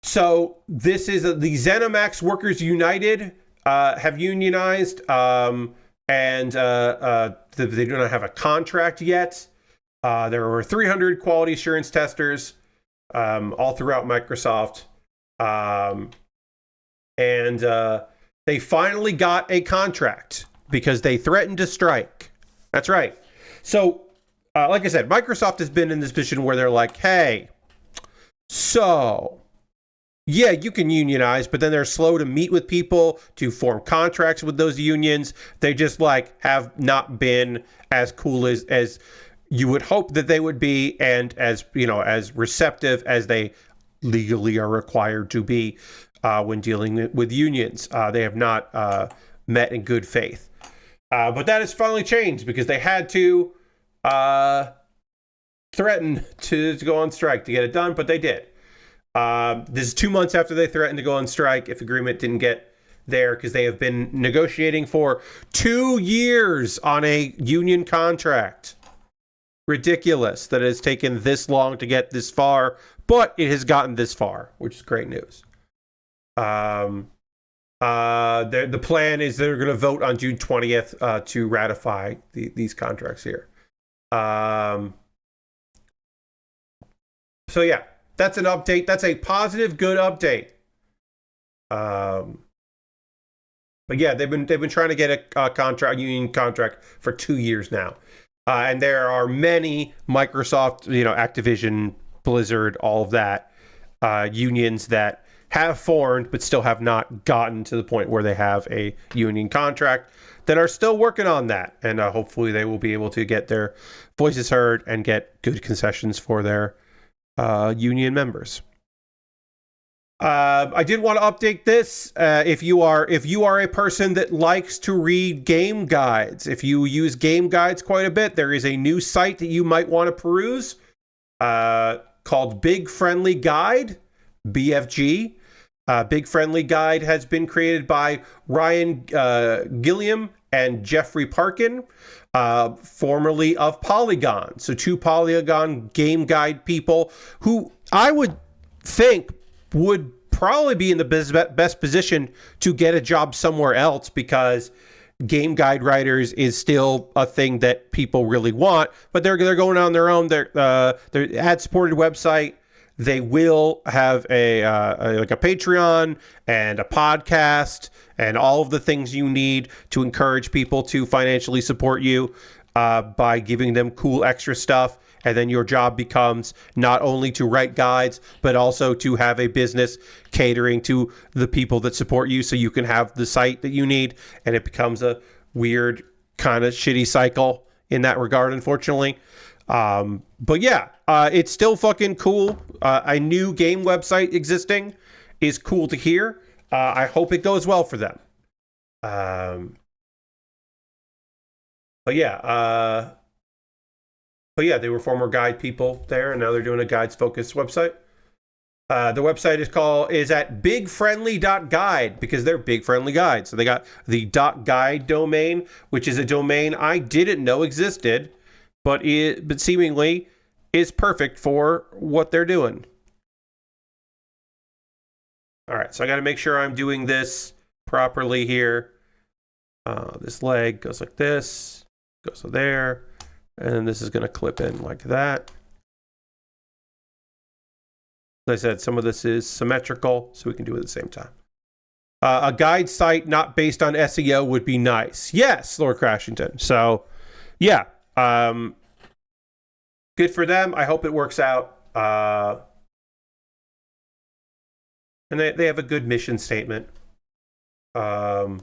so this is the ZeniMax Workers United have unionized, and they do not have a contract yet. There were 300 quality assurance testers all throughout Microsoft, and they finally got a contract because they threatened to strike. That's right. So, like I said, Microsoft has been in this position where they're like, hey, so, yeah, you can unionize, but then they're slow to meet with people to form contracts with those unions. They just have not been as cool as you would hope that they would be, and as receptive as they legally are required to be when dealing with unions. They have not met in good faith. But that has finally changed because they had to threaten to go on strike to get it done, but they did. This is 2 months after they threatened to go on strike if agreement didn't get there, because they have been negotiating for 2 years on a union contract. Ridiculous that it has taken this long to get this far, but it has gotten this far, which is great news. The plan is they're going to vote on June 20th to ratify these contracts here. So yeah, that's an update. That's a positive, good update. But yeah, they've been trying to get a union contract for 2 years now, and there are many Microsoft, Activision, Blizzard, all of that unions that have formed but still have not gotten to the point where they have a union contract, that are still working on that, and hopefully they will be able to get their voices heard and get good concessions for their union members. I did want to update this. If you are a person that likes to read game guides, if you use game guides quite a bit, there is a new site that you might want to peruse called Big Friendly Guide, BFG. Big Friendly Guide has been created by Ryan Gilliam and Jeffrey Parkin, formerly of Polygon. So 2 Polygon game guide people who I would think would probably be in the best position to get a job somewhere else, because game guide writers is still a thing that people really want, but they're going on their own. They're ad-supported website. They will have a Patreon and a podcast and all of the things you need to encourage people to financially support you by giving them cool extra stuff. And then your job becomes not only to write guides, but also to have a business catering to the people that support you, so you can have the site that you need. And it becomes a weird kind of shitty cycle in that regard, unfortunately. But yeah, it's still fucking cool. A new game website existing is cool to hear. I hope it goes well for them. But yeah, they were former guide people there, and now they're doing a guides focused website. The website is at bigfriendly.guide because they're Big Friendly Guide. So they got the .guide domain, which is a domain I didn't know existed, but seemingly is perfect for what they're doing. All right, so I got to make sure I'm doing this properly here. This leg goes like this, goes there, and this is going to clip in like that. As I said, some of this is symmetrical, so we can do it at the same time. A guide site not based on SEO would be nice. Yes, Lord Crashington. So, yeah. Good for them. I hope it works out. And they have a good mission statement. Most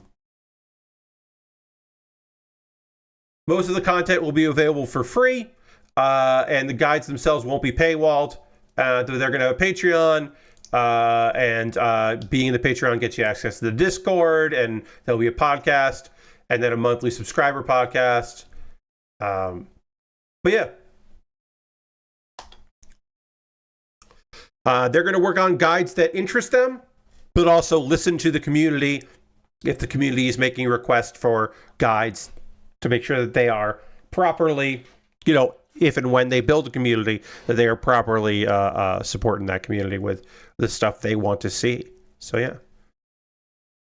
of the content will be available for free, and the guides themselves won't be paywalled. They're going to have a Patreon, and being in the Patreon gets you access to the Discord, and there'll be a podcast, and then a monthly subscriber podcast. But yeah. They're going to work on guides that interest them, but also listen to the community if the community is making a request for guides to make sure that they are properly, if and when they build a community, that they are properly supporting that community with the stuff they want to see. So, yeah.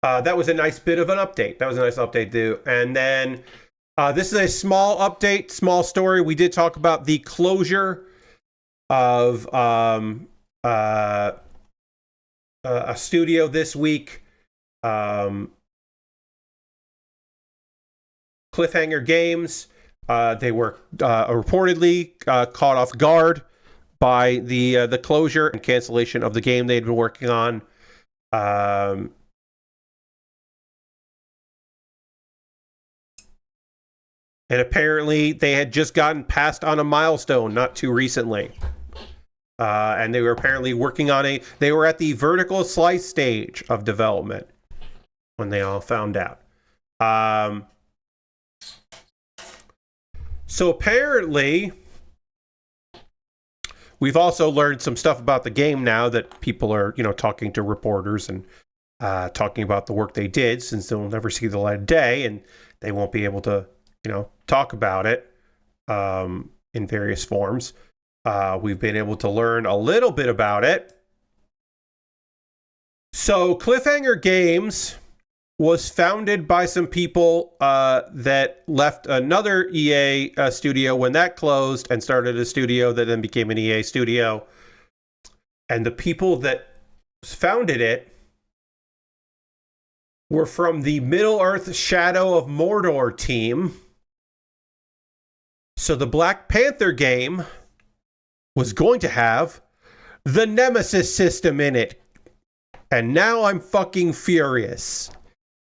That was a nice bit of an update. That was a nice update, too. And then this is a small update, small story. We did talk about the closure of a studio this week. Cliffhanger Games. They were reportedly caught off guard by the closure and cancellation of the game they'd been working on. And apparently they had just gotten passed on a milestone not too recently. And they were apparently working on they were at the vertical slice stage of development when they all found out. So apparently, we've also learned some stuff about the game now that people are, talking to reporters and talking about the work they did, since they'll never see the light of day and they won't be able to, talk about it in various forms. We've been able to learn a little bit about it. So Cliffhanger Games was founded by some people that left another EA studio when that closed and started a studio that then became an EA studio. And the people that founded it were from the Middle-earth Shadow of Mordor team. So the Black Panther game was going to have the Nemesis system in it. And now I'm fucking furious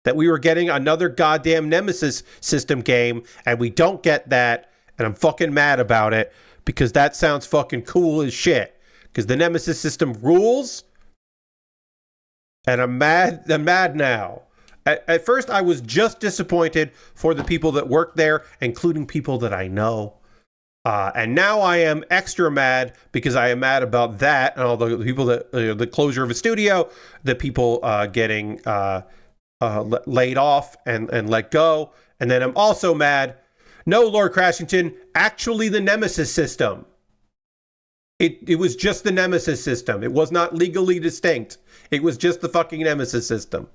that we were getting another goddamn Nemesis system game, and we don't get that, and I'm fucking mad about it, because that sounds fucking cool as shit. Because the Nemesis system rules, and I'm mad now. At first, I was just disappointed for the people that work there, including people that I know. And now I am extra mad because I am mad about that, and all the people that, the closure of a studio, the people getting laid off and let go. And then I'm also mad, no, Lord Crashington, actually the Nemesis system. It was just the Nemesis system. It was not legally distinct. It was just the fucking Nemesis system.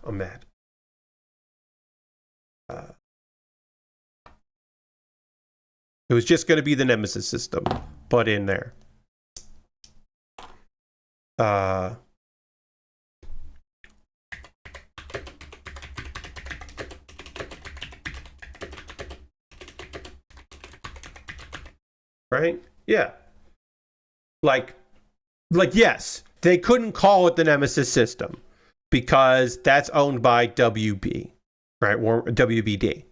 I'm mad. It was just going to be the Nemesis system, but in there. Right? Yeah. Like, like, yes, they couldn't call it the Nemesis system because that's owned by WB, right? Or WBD.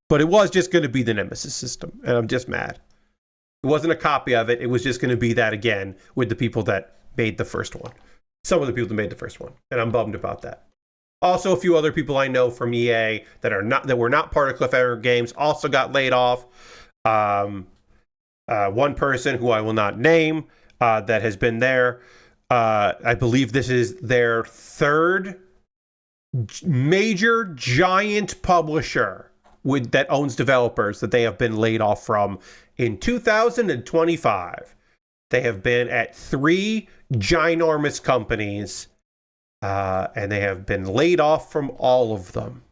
But it was just going to be the Nemesis system, and I'm just mad. It wasn't a copy of it. It was just going to be that again with the people that made the first one. Some of the people that made the first one, and I'm bummed about that. Also, a few other people I know from EA that were not part of Cliffhanger Games also got laid off. One person who I will not name that has been there. I believe this is their third major giant publisher that owns developers that they have been laid off from in 2025. They have been at 3 ginormous companies, and they have been laid off from all of them.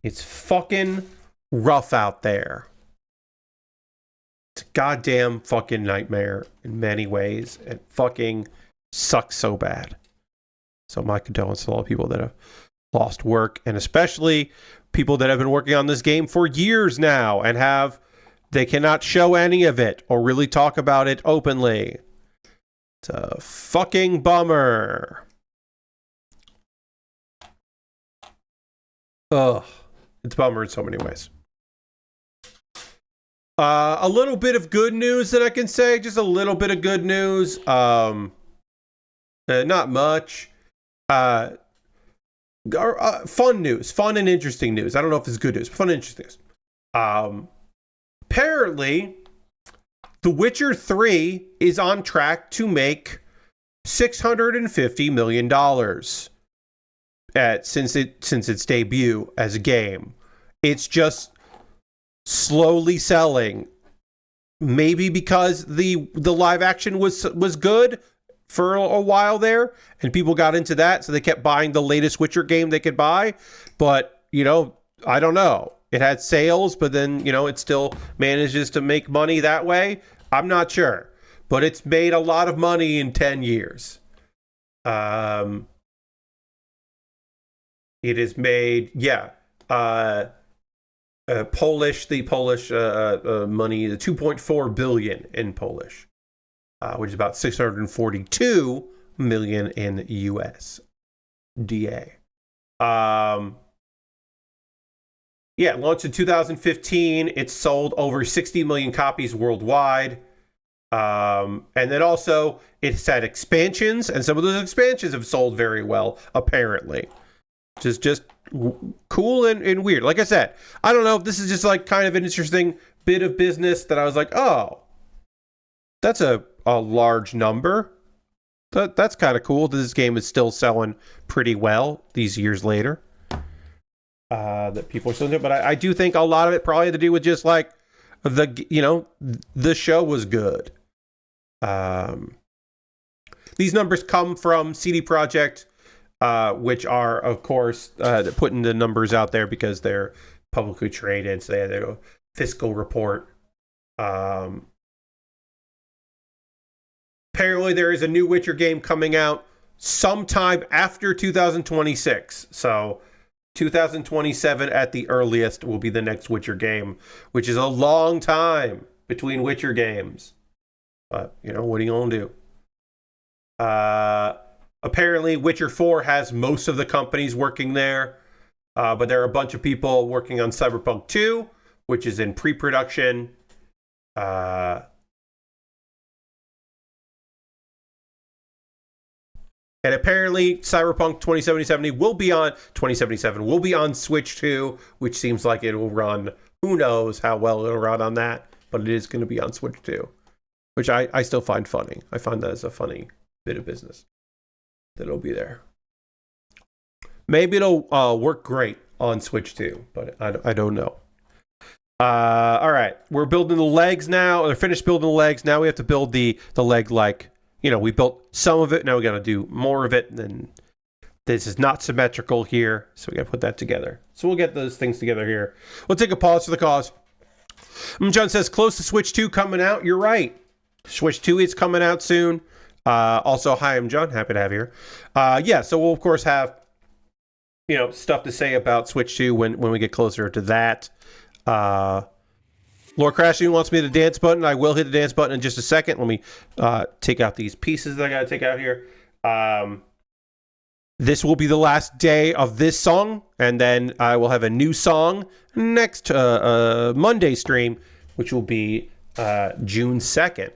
It's fucking rough out there. It's a goddamn fucking nightmare in many ways. It fucking sucks so bad. So my condolences to all the people that have lost work, and especially people that have been working on this game for years now and they cannot show any of it or really talk about it openly. It's a fucking bummer. Ugh. It's a bummer in so many ways. A little bit of good news that I can say. Just a little bit of good news. Not much. Fun news. Fun and interesting news. I don't know if it's good news. But fun and interesting news. Apparently, The Witcher 3 is on track to make $650 million since its debut as a game. It's just slowly selling. Maybe because the live action was good for a while there, and people got into that, so they kept buying the latest Witcher game they could buy. But, I don't know. It had sales, but then, it still manages to make money that way. I'm not sure. But it's made a lot of money in 10 years. It has made, the Polish money, the 2.4 billion in Polish, which is about 642 million in USDA. Launched in 2015. It's sold over 60 million copies worldwide. And then also it's had expansions, and some of those expansions have sold very well, apparently. Just cool and weird. Like I said, I don't know if this is just like kind of an interesting bit of business that I was like, oh, that's a large number. That's kind of cool that this game is still selling pretty well these years later. That people are still doing, but I do think a lot of it probably had to do with just like the show was good. These numbers come from CD Projekt, which are of course putting the numbers out there because they're publicly traded, so they have their fiscal report. Apparently there is a new Witcher game coming out sometime after 2026, so 2027 at the earliest will be the next Witcher game, which is a long time between Witcher games. But, what are you going to do? Apparently, Witcher 4 has most of the companies working there. But there are a bunch of people working on Cyberpunk 2, which is in pre-production. And apparently, Cyberpunk 2077 will be on Switch 2, which seems like it will run. Who knows how well it'll run on that, but it is going to be on Switch 2, which I still find funny. I find that as a funny bit of business that it'll be there. Maybe it'll work great on Switch 2, but I don't know. All right, we're building the legs now. They're finished building the legs. Now we have to build the leg like. We built some of it. Now we got to do more of it. And then this is not symmetrical here. So we got to put that together. So we'll get those things together here. We'll take a pause for the cause. John says, close to Switch 2 coming out. You're right. Switch 2 is coming out soon. Also, hi, I'm John. Happy to have you here. So we'll, of course, have, stuff to say about Switch 2 when we get closer to that. Lord Crashing wants me to dance button. I will hit the dance button in just a second. Let me take out these pieces that I got to take out here. This will be the last day of this song, and then I will have a new song next Monday stream, which will be June 2nd.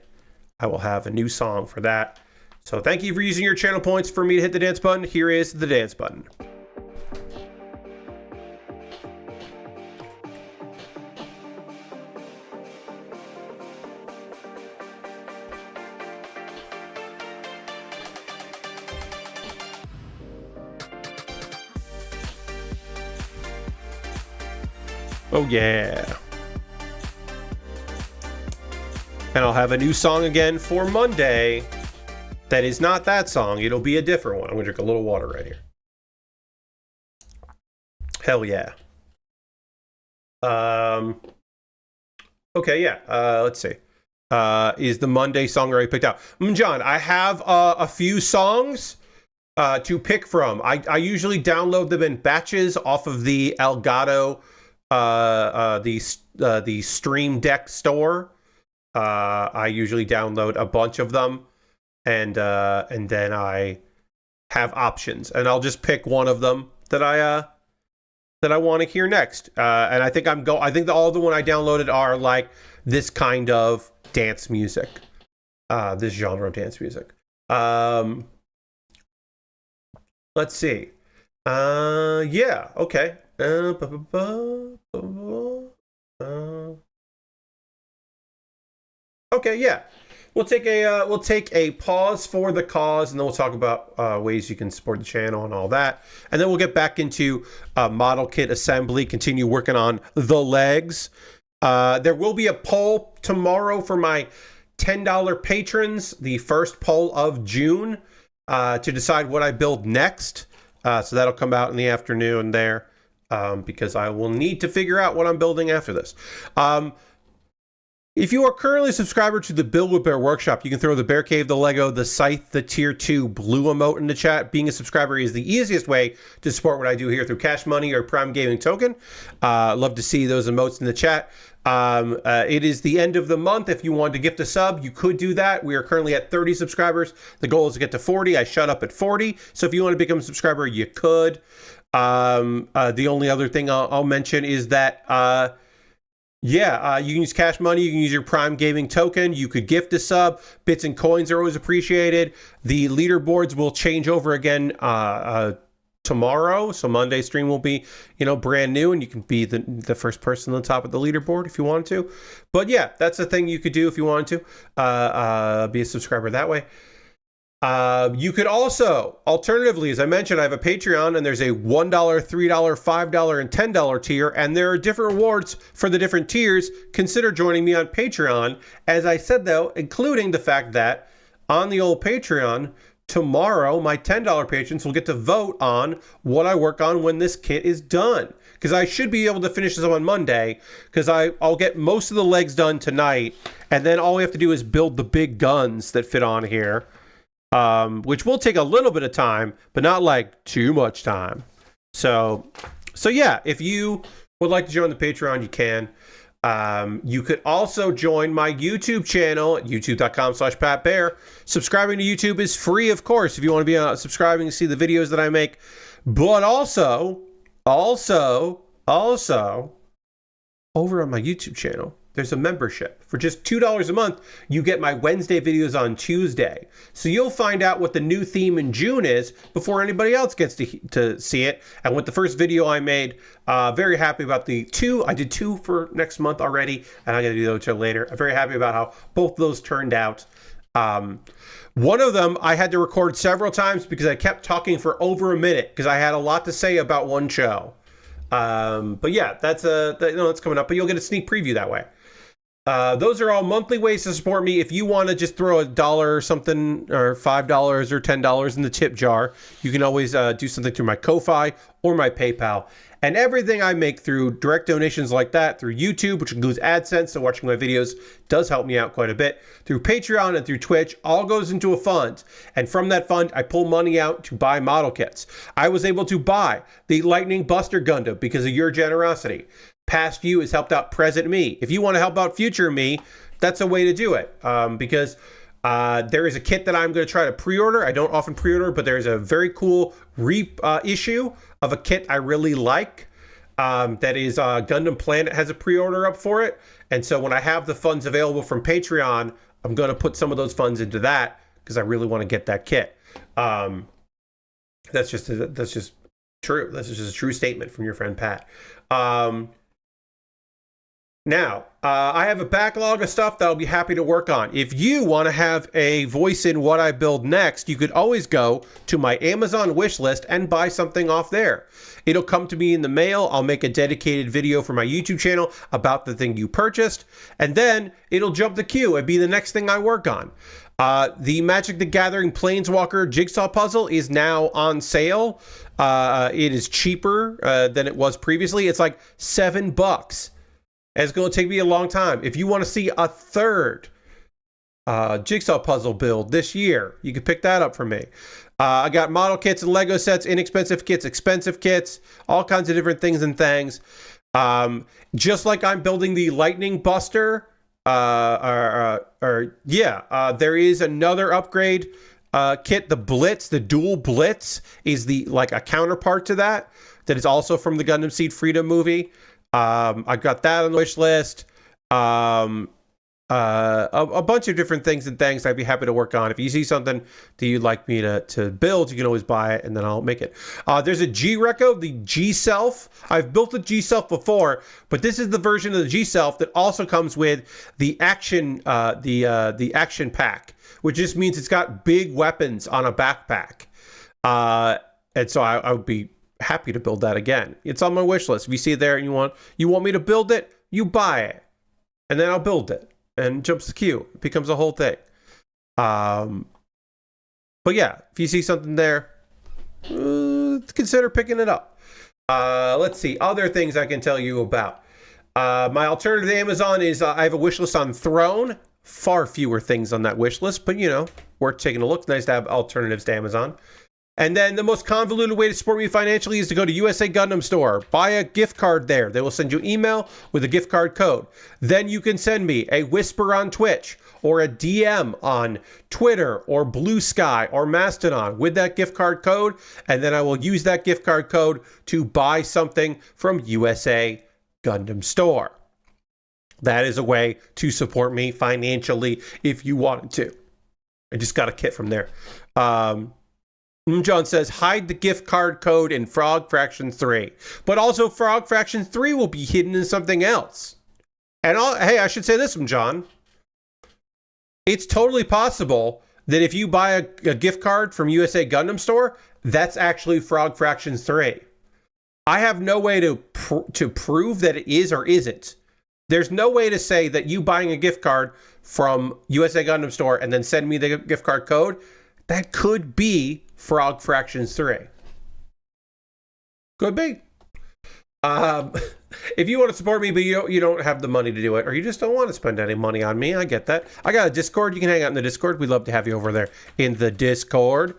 I will have a new song for that. So thank you for using your channel points for me to hit the dance button. Here is the dance button. Oh yeah. And I'll have a new song again for Monday. That is not that song. It'll be a different one. I'm gonna drink a little water right here. Hell yeah. Okay, yeah. Let's see. Is the Monday song already picked out? John, I have a few songs to pick from. I usually download them in batches off of the Elgato the Stream Deck store. I usually download a bunch of them, and then I have options, and I'll just pick one of them that I want to hear next. And I think I think all the one I downloaded are like this kind of dance music, this genre of dance music. Let's see. Yeah. Okay. Okay, yeah. We'll take a pause for the cause, and then we'll talk about ways you can support the channel and all that. And then we'll get back into model kit assembly, continue working on the legs. There will be a poll tomorrow for my $10 patrons, the first poll of June, to decide what I build next. So that'll come out in the afternoon there. Because I will need to figure out what I'm building after this. If you are currently a subscriber to the Build with Baer Workshop, you can throw the Bear Cave, the Lego, the Scythe, the Tier 2 blue emote in the chat. Being a subscriber is the easiest way to support what I do here through Cash Money or Prime Gaming Token. Love to see those emotes in the chat. It is the end of the month. If you want to gift a sub, you could do that. We are currently at 30 subscribers. The goal is to get to 40. I shut up at 40. So if you want to become a subscriber, you could. The only other thing I'll mention is that, you can use Cash Money, you can use your Prime Gaming Token, you could gift a sub, bits and coins are always appreciated. The leaderboards will change over again tomorrow, so Monday's stream will be, brand new, and you can be the first person on the top of the leaderboard if you want to. But yeah, that's the thing you could do if you wanted to, be a subscriber that way. You could also, alternatively, as I mentioned, I have a Patreon, and there's a $1, $3, $5, and $10 tier, and there are different rewards for the different tiers. Consider joining me on Patreon. As I said, though, including the fact that on the old Patreon, tomorrow, my $10 patrons will get to vote on what I work on when this kit is done. Because I should be able to finish this on Monday, because I'll get most of the legs done tonight, and then all we have to do is build the big guns that fit on here. Which will take a little bit of time, but not like too much time. So yeah, if you would like to join the Patreon, you can. You could also join my YouTube channel at youtube.com/PatBaer. Subscribing to YouTube is free, of course, if you want to be subscribing to see the videos that I make. But also, over on my YouTube channel, there's a membership. For just $2 a month, you get my Wednesday videos on Tuesday. So you'll find out what the new theme in June is before anybody else gets to see it. And with the first video I made, very happy about the two. I did 2 for next month already, and I'm going to do those later. I'm very happy about how both of those turned out. One of them I had to record several times because I kept talking for over a minute because I had a lot to say about one show. But yeah, that's coming up, but you'll get a sneak preview that way. Those are all monthly ways to support me. If you want to just throw $1 or something, or $5 or $10 in the tip jar, you can always do something through my Ko-Fi or my PayPal. And everything I make through direct donations like that, through YouTube, which includes AdSense, so watching my videos does help me out quite a bit, through Patreon and through Twitch, all goes into a fund. And from that fund, I pull money out to buy model kits. I was able to buy the Lightning Buster Gundam because of your generosity. past you has helped out present me. If you want to help out future me, that's a way to do it. Because there is a kit that I'm going to try to pre-order. I don't often pre-order, but there's a very cool issue of a kit I really like. That is Gundam Planet has a pre-order up for it. And so when I have the funds available from Patreon, I'm going to put some of those funds into that because I really want to get that kit. That's just true. That's just a true statement from your friend Pat. Now, I have a backlog of stuff that I'll be happy to work on. If you want to have a voice in what I build next, you could always go to my Amazon wish list and buy something off there. It'll come to me in the mail. I'll make a dedicated video for my YouTube channel about the thing you purchased, and then it'll jump the queue and be the next thing I work on. The Magic the Gathering Planeswalker jigsaw puzzle is now on sale. It is cheaper than it was previously. It's like $7. And it's going to take me a long time. If you want to see a third jigsaw puzzle build this year, you can pick that up from me. I got model kits and Lego sets, inexpensive kits, expensive kits, all kinds of different things and things. Just like I'm building the Lightning Buster, there is another upgrade kit. The Blitz, the Dual Blitz, is like a counterpart to that is also from the Gundam Seed Freedom movie. I got that on the wish list. A bunch of different things and things I'd be happy to work on. If you see something that you'd like me to build, you can always buy it and then I'll make it. There's a G-Reco, the G-Self. I've built the G-Self before, but this is the version of the G-Self that also comes with the action, the action pack, which just means it's got big weapons on a backpack. And so I would be happy to build that again. It's on my wish list. If you see it there and you want me to build it, you buy it, and then I'll build it, and jumps the queue. It becomes a whole thing. But yeah, if you see something there, consider picking it up. Let's see other things I can tell you about. My alternative to Amazon is I have a wish list on Throne. Far fewer things on that wish list, but worth taking a look. It's nice to have alternatives to Amazon. And then the most convoluted way to support me financially is to go to USA Gundam Store. Buy a gift card there. They will send you an email with a gift card code. Then you can send me a whisper on Twitch or a DM on Twitter or Blue Sky or Mastodon with that gift card code. And then I will use that gift card code to buy something from USA Gundam Store. That is a way to support me financially if you wanted to. I just got a kit from there. John says, hide the gift card code in Frog Fraction 3. But also Frog Fraction 3 will be hidden in something else. And hey, I should say this from John. It's totally possible that if you buy a gift card from USA Gundam Store, that's actually Frog Fraction 3. I have no way to prove that it is or isn't. There's no way to say that you buying a gift card from USA Gundam Store and then send me the gift card code, that could be Frog Fractions 3. Could be. If you want to support me, but you don't have the money to do it, or you just don't want to spend any money on me, I get that. I got a Discord. You can hang out in the Discord. We'd love to have you over there in the Discord.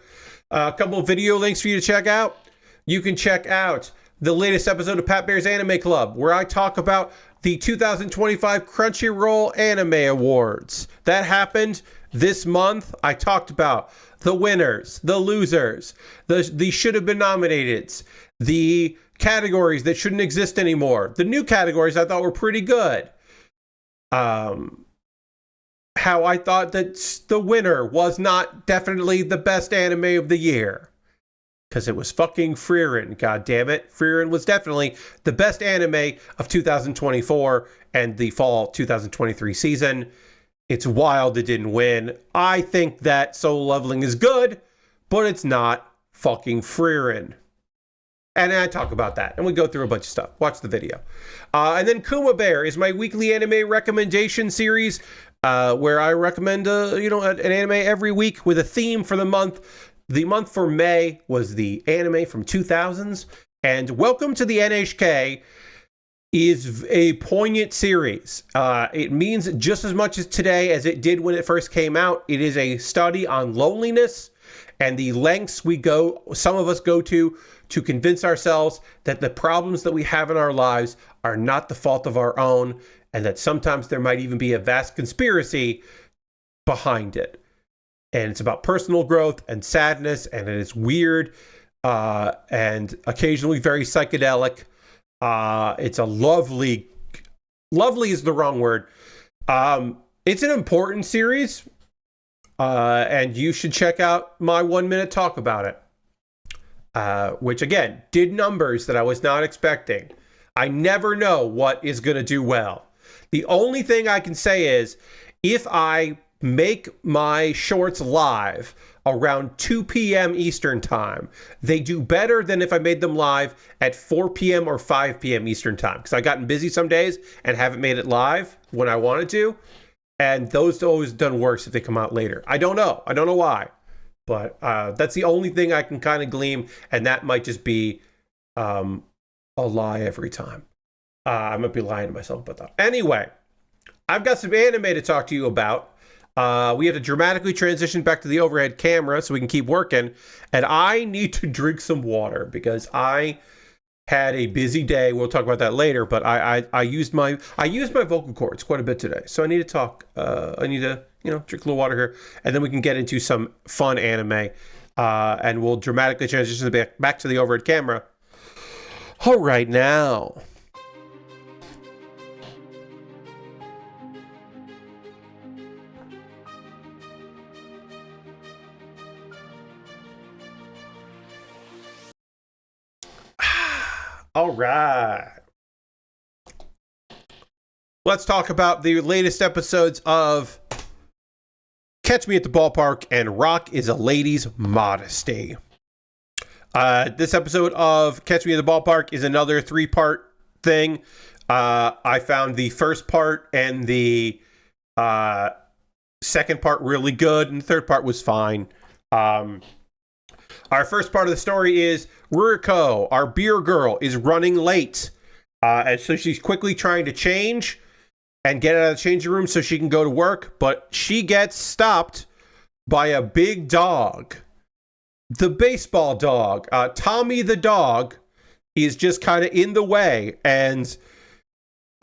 A couple of video links for you to check out. You can check out the latest episode of Pat Baer's Anime Club, where I talk about the 2025 Crunchyroll Anime Awards. That happened this month. I talked about the winners, the losers, the should have been nominated, the categories that shouldn't exist anymore, the new categories I thought were pretty good. How I thought that the winner was not definitely the best anime of the year. Because it was fucking Frieren, goddammit. Frieren was definitely the best anime of 2024 and the fall 2023 season. It's wild it didn't win. I think that Solo Leveling is good, but it's not fucking Frieren. And I talk about that, and we go through a bunch of stuff. Watch the video. And then Kuma Baer is my weekly anime recommendation series, where I recommend an anime every week with a theme for the month. The month for May was the anime from 2000s, and Welcome to the NHK is a poignant series. It means just as much as today as it did when it first came out. It is a study on loneliness and the lengths some of us go to to convince ourselves that the problems that we have in our lives are not the fault of our own, and that sometimes there might even be a vast conspiracy behind it. And it's about personal growth and sadness, and it is weird and occasionally very psychedelic. It's a lovely is the wrong word. It's an important series, and you should check out my 1 minute talk about it, which again did numbers that I was not expecting. I never know what is going to do well. The only thing I can say is if I make my shorts live around 2 p.m. Eastern time, they do better than if I made them live at 4 p.m. or 5 p.m. Eastern time, because I've gotten busy some days and haven't made it live when I wanted to, and those always done worse if they come out later. I don't know why, but that's the only thing I can kind of glean, and that might just be a lie every time. I might be lying to myself about that. Anyway, I've got some anime to talk to you about. We have to dramatically transition back to the overhead camera so we can keep working. And I need to drink some water because I had a busy day. We'll talk about that later. But I used my vocal cords quite a bit today, so I need to talk. I need to drink a little water here, and then we can get into some fun anime. And we'll dramatically transition back to the overhead camera. All right, now. All right. Let's talk about the latest episodes of Catch Me at the Ballpark and Rock is a Lady's Modesty. This episode of Catch Me at the Ballpark is another 3-part thing. I found the first part and the second part really good, and the third part was fine. Our first part of the story is Ruriko, our beer girl, is running late. And so she's quickly trying to change and get out of the changing room so she can go to work. But she gets stopped by a big dog. The baseball dog. Tommy the dog is just kind of in the way. And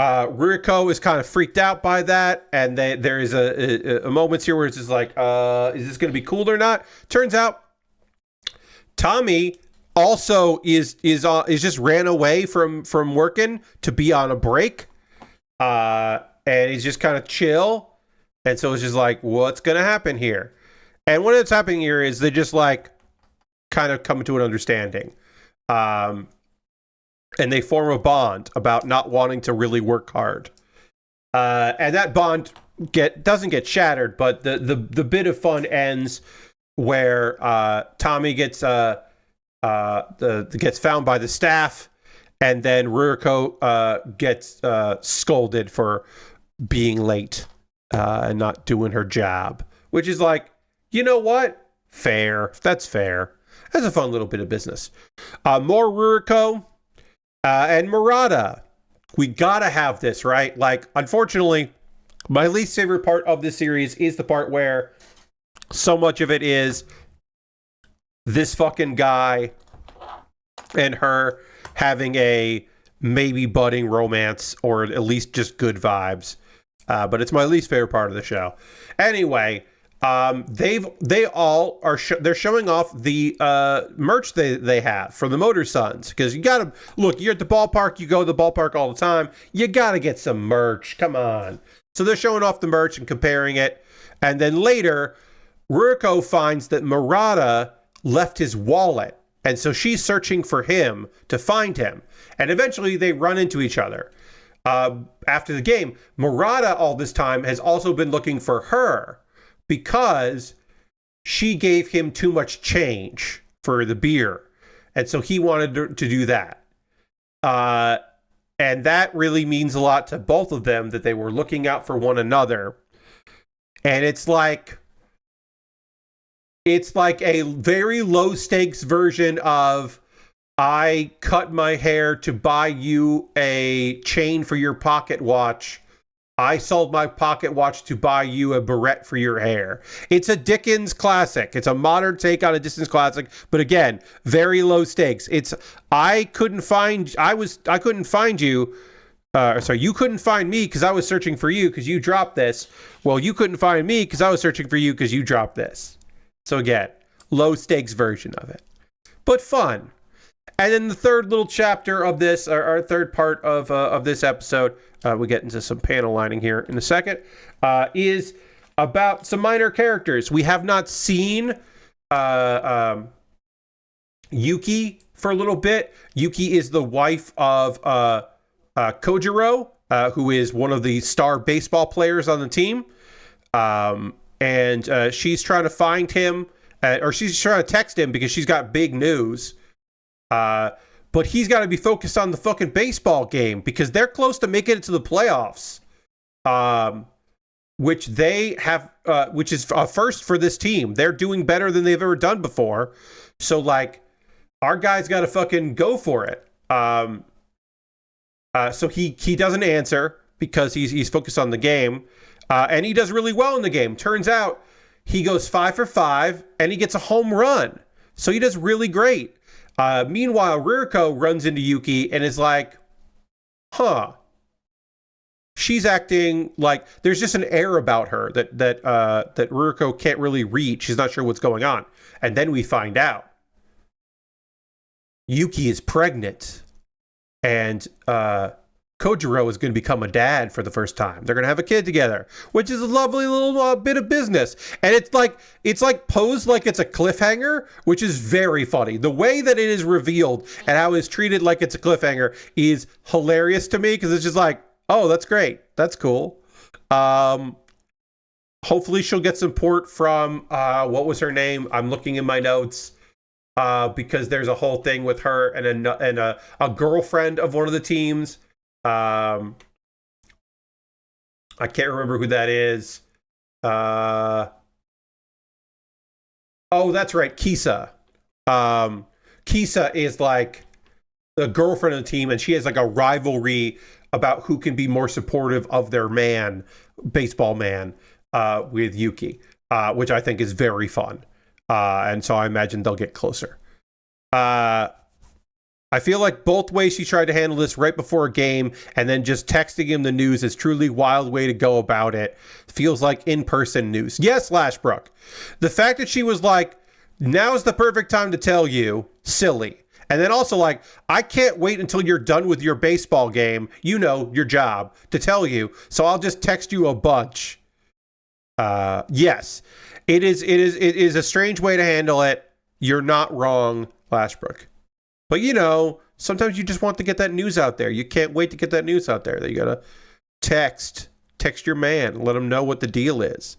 Ruriko is kind of freaked out by that. And there is a moment here where it's just like, is this going to be cool or not? Turns out, Tommy also is just ran away from working to be on a break, and he's just kind of chill, and so it's just like, what's gonna happen here? And what's happening here is they just like kind of come to an understanding, and they form a bond about not wanting to really work hard, and that bond doesn't get shattered, but the bit of fun ends where Tommy gets found by the staff, and then Ruriko gets scolded for being late and not doing her job, which is like, you know what? Fair. That's fair. That's a fun little bit of business. More Ruriko and Murata. We gotta have this, right? Like, unfortunately, my least favorite part of this series is the part where so much of it is this fucking guy and her having a maybe budding romance, or at least just good vibes. But it's my least favorite part of the show. Anyway, they all are they're showing off the merch they have for the Motor Sons, because you gotta look. You're at the ballpark. You go to the ballpark all the time. You gotta get some merch. Come on. So they're showing off the merch and comparing it, and then later, Ruriko finds that Murata left his wallet, and so she's searching for him to find him, and eventually they run into each other. After the game, Murata all this time has also been looking for her because she gave him too much change for the beer, and so he wanted to do that. And that really means a lot to both of them, that they were looking out for one another. And it's like a very low stakes version of, I cut my hair to buy you a chain for your pocket watch, I sold my pocket watch to buy you a beret for your hair. It's a Dickens classic. It's a modern take on a Dickens classic, but again, very low stakes. It's I couldn't find you. Sorry, you couldn't find me because I was searching for you because you dropped this. Well, you couldn't find me because I was searching for you because you dropped this. So again, low stakes version of it, but fun. And then the third little chapter of this, our third part of this episode, we get into some panel lining here in a second, is about some minor characters. We have not seen Yuki for a little bit. Yuki is the wife of Kojiro, who is one of the star baseball players on the team. And she's trying to find him, or she's trying to text him because she's got big news. But he's got to be focused on the fucking baseball game because they're close to making it to the playoffs, which they have, which is a first for this team. They're doing better than they've ever done before. So, like, our guy's got to fucking go for it. So he doesn't answer because he's focused on the game, and he does really well in the game. Turns out he goes 5 for 5 and he gets a home run. So he does really great. Meanwhile, Ririko runs into Yuki and is like, she's acting like there's just an air about her that Ririko can't really read. She's not sure what's going on. And then we find out Yuki is pregnant and Kojiro is going to become a dad for the first time. They're going to have a kid together, which is a lovely little bit of business. And it's like posed like it's a cliffhanger, which is very funny. The way that it is revealed and how it's treated like it's a cliffhanger is hilarious to me because it's just like, oh, that's great. That's cool. Hopefully she'll get support from, what was her name? I'm looking in my notes. Because there's a whole thing with her and a girlfriend of one of the teams. I can't remember who that is. Oh, that's right, Kisa. Kisa is like the girlfriend of the team, and she has like a rivalry about who can be more supportive of their baseball man, with Yuki, which I think is very fun. And so I imagine they'll get closer. I feel like both ways she tried to handle this right before a game and then just texting him the news is truly wild way to go about it. Feels like in-person news. Yes, Lashbrook. The fact that she was like, now's the perfect time to tell you, silly. And then also like, I can't wait until you're done with your baseball game, your job, to tell you. So I'll just text you a bunch. Yes, it is a strange way to handle it. You're not wrong, Lashbrook. But sometimes you just want to get that news out there. You can't wait to get that news out there. That you gotta text your man, let him know what the deal is.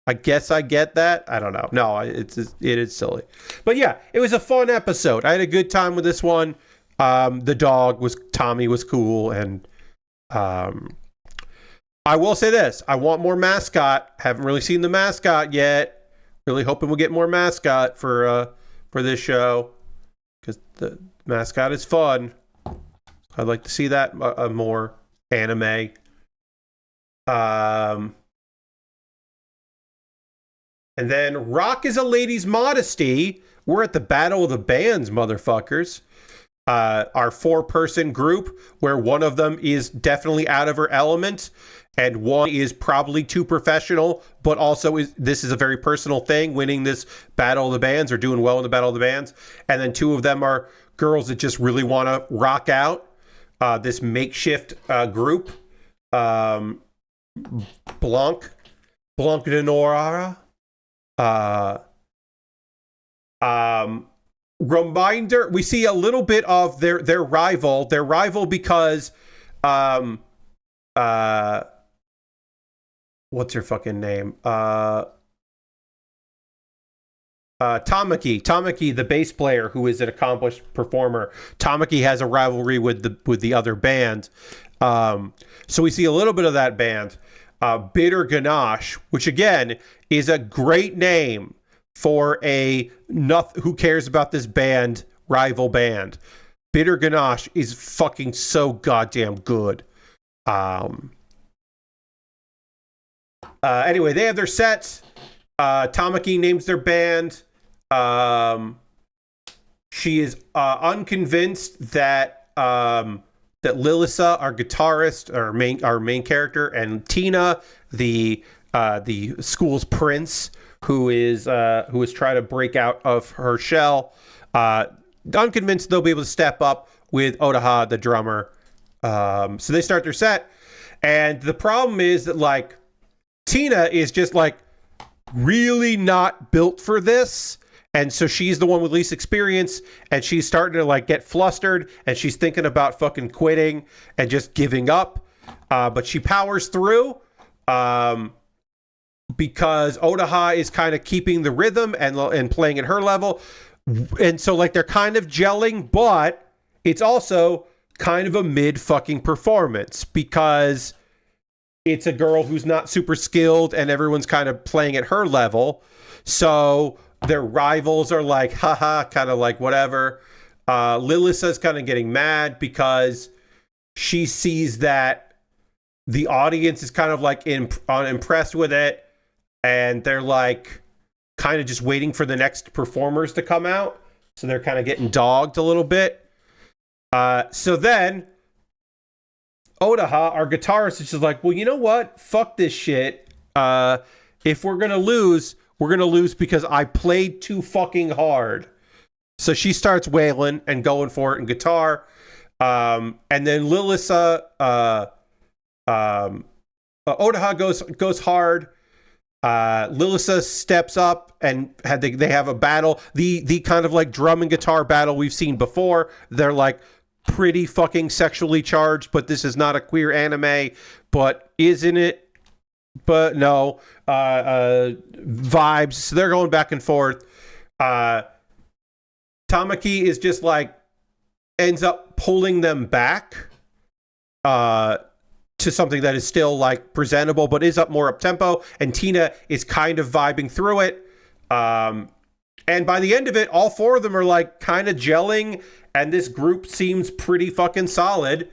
I guess I get that. I don't know. No, it is silly. But yeah, it was a fun episode. I had a good time with this one. The dog Tommy was cool, and I will say this: I want more mascot. Haven't really seen the mascot yet. Really hoping we'll get more mascot for this show. Because the mascot is fun. I'd like to see that more anime. And then Rock is a Lady's Modesty. We're at the Battle of the Bands, motherfuckers. Our 4-person group, where one of them is definitely out of her element, and one is probably too professional, but also this is a very personal thing, winning this Battle of the Bands or doing well in the Battle of the Bands. And then 2 of them are girls that just really want to rock out. This makeshift group. Blanc de Nora. Reminder, we see a little bit of their rival because what's her fucking name? Tamaki, the bass player who is an accomplished performer. Tamaki has a rivalry with the other band. So we see a little bit of that band. Bitter Ganache, which again is a great name for who cares about this band, rival band. Bitter Ganache is fucking so goddamn good. Anyway, they have their sets. Tamaki names their band. She is unconvinced that that Lilisa, our guitarist, our main character, and Tina, the school's prince, who is trying to break out of her shell, unconvinced they'll be able to step up with Otaha, the drummer. So they start their set, and the problem is that like Tina is just like really not built for this, and so she's the one with least experience, and she's starting to like get flustered, and she's thinking about fucking quitting and just giving up, but she powers through because Otaha is kind of keeping the rhythm and playing at her level, and so like they're kind of gelling, but it's also kind of a mid fucking performance because it's a girl who's not super skilled and everyone's kind of playing at her level. So their rivals are like, haha, kind of like whatever. Lilisa's kind of getting mad because she sees that the audience is kind of like unimpressed with it. And they're like kind of just waiting for the next performers to come out. So they're kind of getting dogged a little bit. So then Otaha, our guitarist, is just like, well, you know what? Fuck this shit. If we're going to lose, we're going to lose because I played too fucking hard. So she starts wailing and going for it in guitar. And then Lilisa, Otaha goes hard. Lilisa steps up and they have a battle. The kind of like drum and guitar battle we've seen before. They're like pretty fucking sexually charged, but this is not a queer anime, but isn't it? But no, vibes. So they're going back and forth. Tamaki is just like ends up pulling them back to something that is still like presentable, but is more up tempo. And Tina is kind of vibing through it. And by the end of it, all four of them are like kind of gelling, and this group seems pretty fucking solid.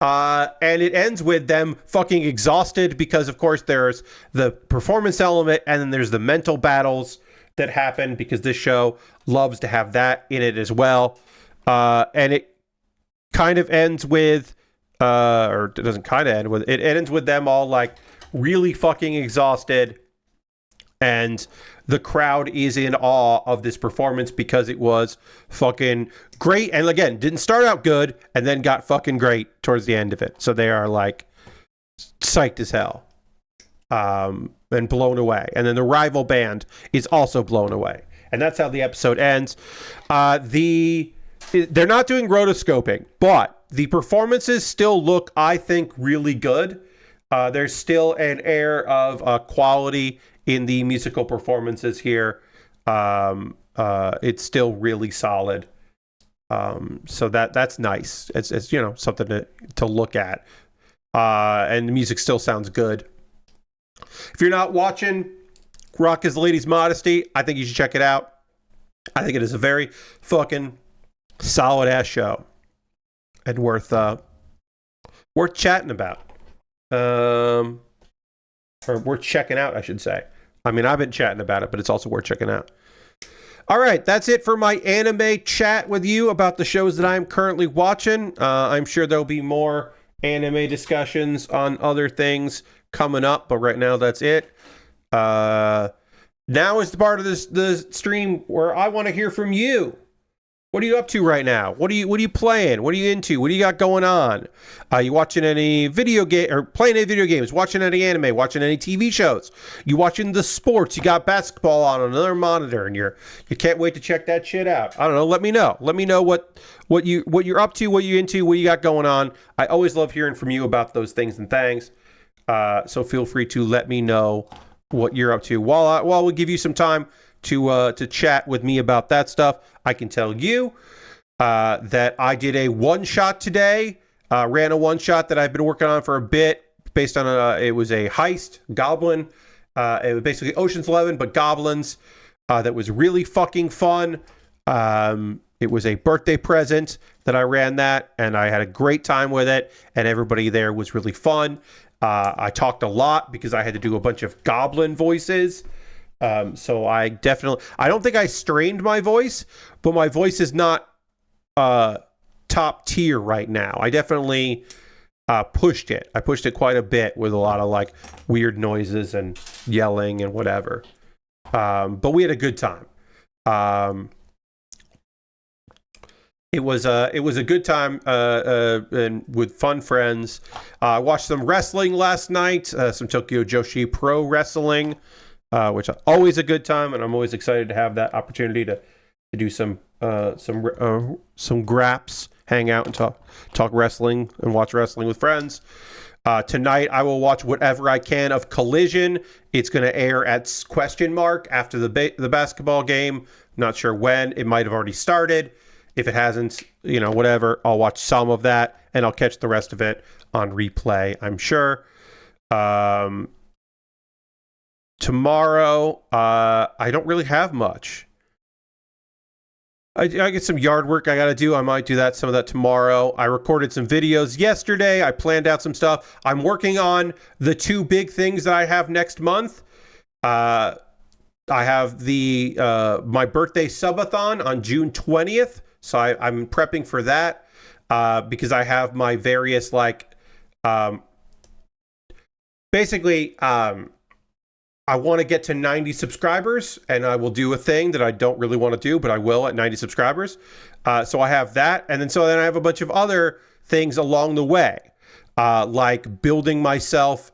And it ends with them fucking exhausted because, of course, there's the performance element and then there's the mental battles that happen because this show loves to have that in it as well. And it kind of ends with, or it doesn't kind of end with, it ends with them all like really fucking exhausted. And the crowd is in awe of this performance because it was fucking great. And again, didn't start out good and then got fucking great towards the end of it. So they are like psyched as hell and blown away. And then the rival band is also blown away. And that's how the episode ends. They're not doing rotoscoping, but the performances still look, I think, really good. There's still an air of quality in the musical performances here. It's still really solid. So that's nice. It's you know, something to look at. And the music still sounds good. If you're not watching Rock is the Lady's Modesty, I think you should check it out. I think it is a very fucking solid ass show and worth chatting about. Or worth checking out, I should say. I mean, I've been chatting about it, but it's also worth checking out. All right, that's it for my anime chat with you about the shows that I'm currently watching. I'm sure there'll be more anime discussions on other things coming up, but right now that's it. Now is the part of the stream where I want to hear from you. What are you up to right now? What are you playing? What are you into? What do you got going on? You watching any video game or playing any video games? Watching any anime? Watching any TV shows? You watching the sports? You got basketball on another monitor, and you can't wait to check that shit out. I don't know. Let me know. Let me know what you're up to, what you into, what you got going on. I always love hearing from you about those things and things. So feel free to let me know what you're up to. While we give you some time to chat with me about that stuff, I can tell you that I did a one-shot today. Ran a one-shot that I've been working on for a bit based on it was a heist, Goblin. It was basically Ocean's 11, but goblins. That was really fucking fun. It was a birthday present that I ran that, and I had a great time with it, and everybody there was really fun. I talked a lot because I had to do a bunch of goblin voices. So I don't think I strained my voice, but my voice is not top tier right now. I definitely pushed it. I pushed it quite a bit with a lot of like weird noises and yelling and whatever. But we had a good time. It was a good time and with fun friends. I watched some wrestling last night, some Tokyo Joshi Pro Wrestling, which is always a good time, and I'm always excited to have that opportunity to do some graps, hang out and talk wrestling and watch wrestling with friends. Tonight I will watch whatever I can of Collision. It's going to air at question mark after the basketball game. Not sure when. It might have already started. If it hasn't, whatever, I'll watch some of that and I'll catch the rest of it on replay, I'm sure. Tomorrow, I don't really have much. I get some yard work I got to do. I might do some of that tomorrow. I recorded some videos yesterday. I planned out some stuff. I'm working on the 2 big things that I have next month. I have my birthday subathon on June 20th. So I'm prepping for that because I have my various basically I want to get to 90 subscribers, and I will do a thing that I don't really want to do, but I will at 90 subscribers. So I have that, and then I have a bunch of other things along the way, like building myself.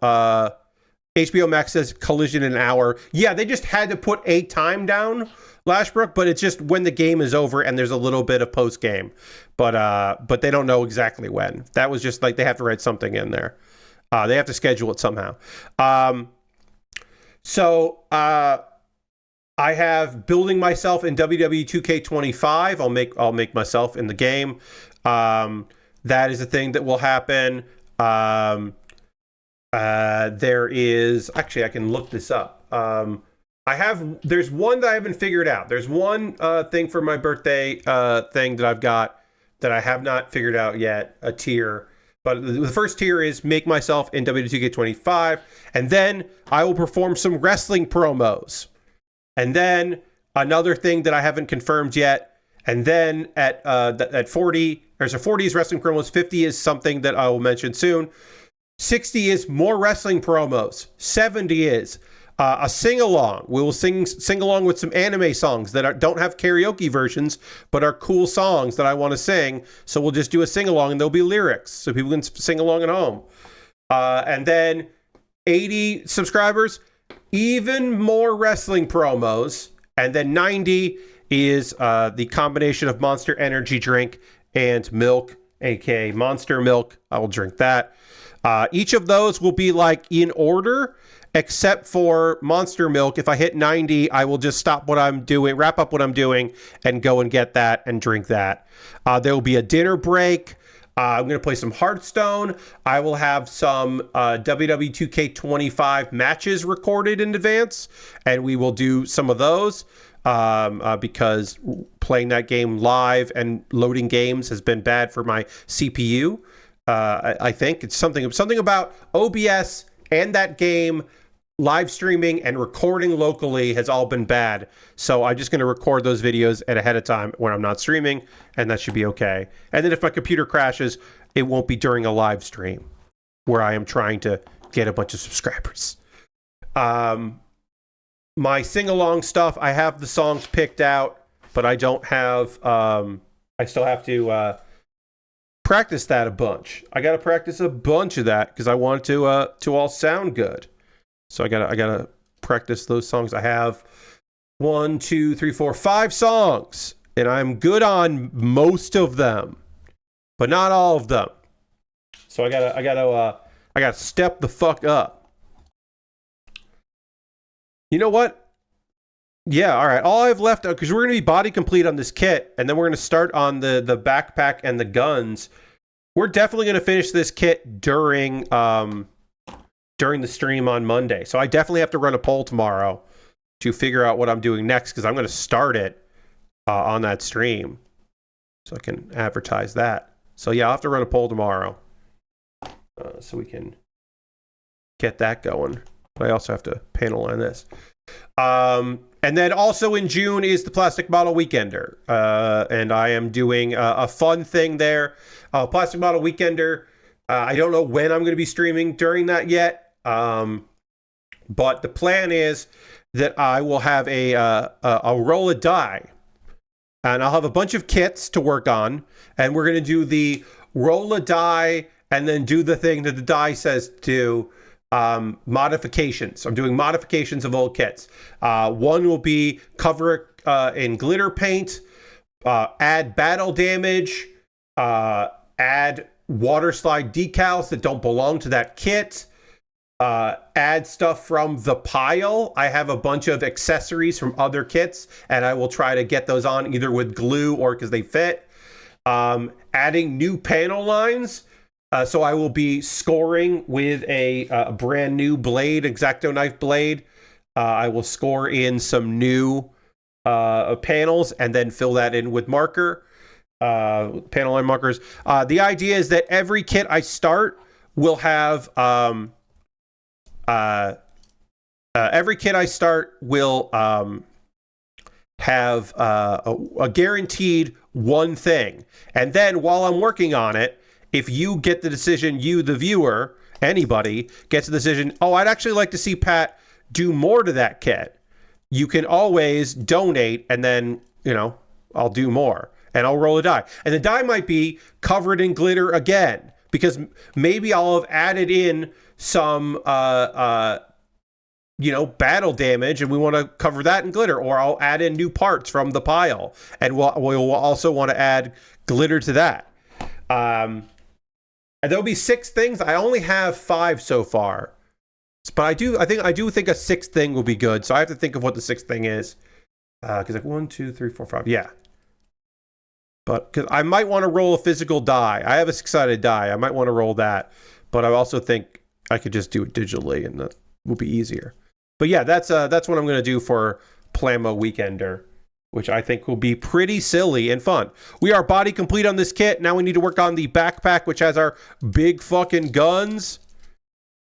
HBO Max says Collision in an hour. Yeah, they just had to put a time down, Lashbrook, but it's just when the game is over and there's a little bit of post game, but they don't know exactly when. That was just like they have to write something in there. They have to schedule it somehow. So I have building myself in WWE 2K25. I'll make myself in the game. That is a thing that will happen. There is actually I can look this up. There's one that I haven't figured out. There's one thing for my birthday thing that I've got that I have not figured out yet, a tier. But the first tier is make myself in WWE 2K25, and then I will perform some wrestling promos. And then another thing that I haven't confirmed yet, and then at 40, there's a 40 is wrestling promos, 50 is something that I will mention soon. 60 is more wrestling promos. 70 is a sing-along. We will sing along with some anime songs that don't have karaoke versions, but are cool songs that I want to sing. So we'll just do a sing-along, and there'll be lyrics, so people can sing along at home. And then 80 subscribers, even more wrestling promos. And then 90 is the combination of Monster Energy drink and milk, aka Monster Milk. I will drink that. Each of those will be in order, except for Monster Milk. If I hit 90, I will just stop what I'm doing, wrap up what I'm doing, and go and get that and drink that. There will be a dinner break. I'm going to play some Hearthstone. I will have some WWE 2K25 matches recorded in advance, and we will do some of those because playing that game live and loading games has been bad for my CPU. I think it's something about OBS and that game live streaming and recording locally has all been bad. So I'm just going to record those videos ahead of time when I'm not streaming, and that should be okay. And then if my computer crashes, it won't be during a live stream where I am trying to get a bunch of subscribers. My sing-along stuff, I have the songs picked out, but I don't have, I still have to practice that a bunch. I got to practice a bunch of that because I want it to all sound good. So I gotta practice those songs. I have 1, 2, 3, 4, 5 songs, and I'm good on most of them, but not all of them. So I gotta step the fuck up. You know what? Yeah, all right. All I've left, because we're gonna be body complete on this kit, and then we're gonna start on the backpack and the guns. We're definitely gonna finish this kit during the stream on Monday. So I definitely have to run a poll tomorrow to figure out what I'm doing next, because I'm going to start it on that stream so I can advertise that. So yeah, I'll have to run a poll tomorrow so we can get that going. But I also have to panel line this. And then also in June is the Plastic Model Weekender. And I am doing a fun thing there. Plastic Model Weekender, I don't know when I'm going to be streaming during that yet. But the plan is that I will have a roll of die. And I'll have a bunch of kits to work on. And we're going to do the roll of die and then do the thing that the die says to modifications. I'm doing modifications of old kits. One will be cover it in glitter paint, add battle damage, add water slide decals that don't belong to that kit, add stuff from the pile. I have a bunch of accessories from other kits, and I will try to get those on either with glue or because they fit. Adding new panel lines. So I will be scoring with a brand new blade, X-Acto knife blade. I will score in some new panels and then fill that in with marker, panel line markers. The idea is that every kit I start will have every kit I start will have a guaranteed one thing, and then while I'm working on it, if you get the decision, you, the viewer, anybody, gets the decision, oh, I'd actually like to see Pat do more to that kit, you can always donate, and then, you know, I'll do more. And I'll roll a die. And the die might be covered in glitter again, because maybe I'll have added in some, you know, battle damage, and we want to cover that in glitter. Or I'll add in new parts from the pile, and we'll also want to add glitter to that. And there'll be 6 things. I only have 5 so far, but I do think a 6th thing will be good. So I have to think of what the 6th thing is, because like 1, 2, 3, 4, 5, yeah. But because I might want to roll a physical die. I have a 6-sided die. I might want to roll that, but I also think I could just do it digitally, and that will be easier. But yeah, that's what I'm going to do for Plamo Weekender, which I think will be pretty silly and fun. We are body complete on this kit. Now we need to work on the backpack, which has our big fucking guns.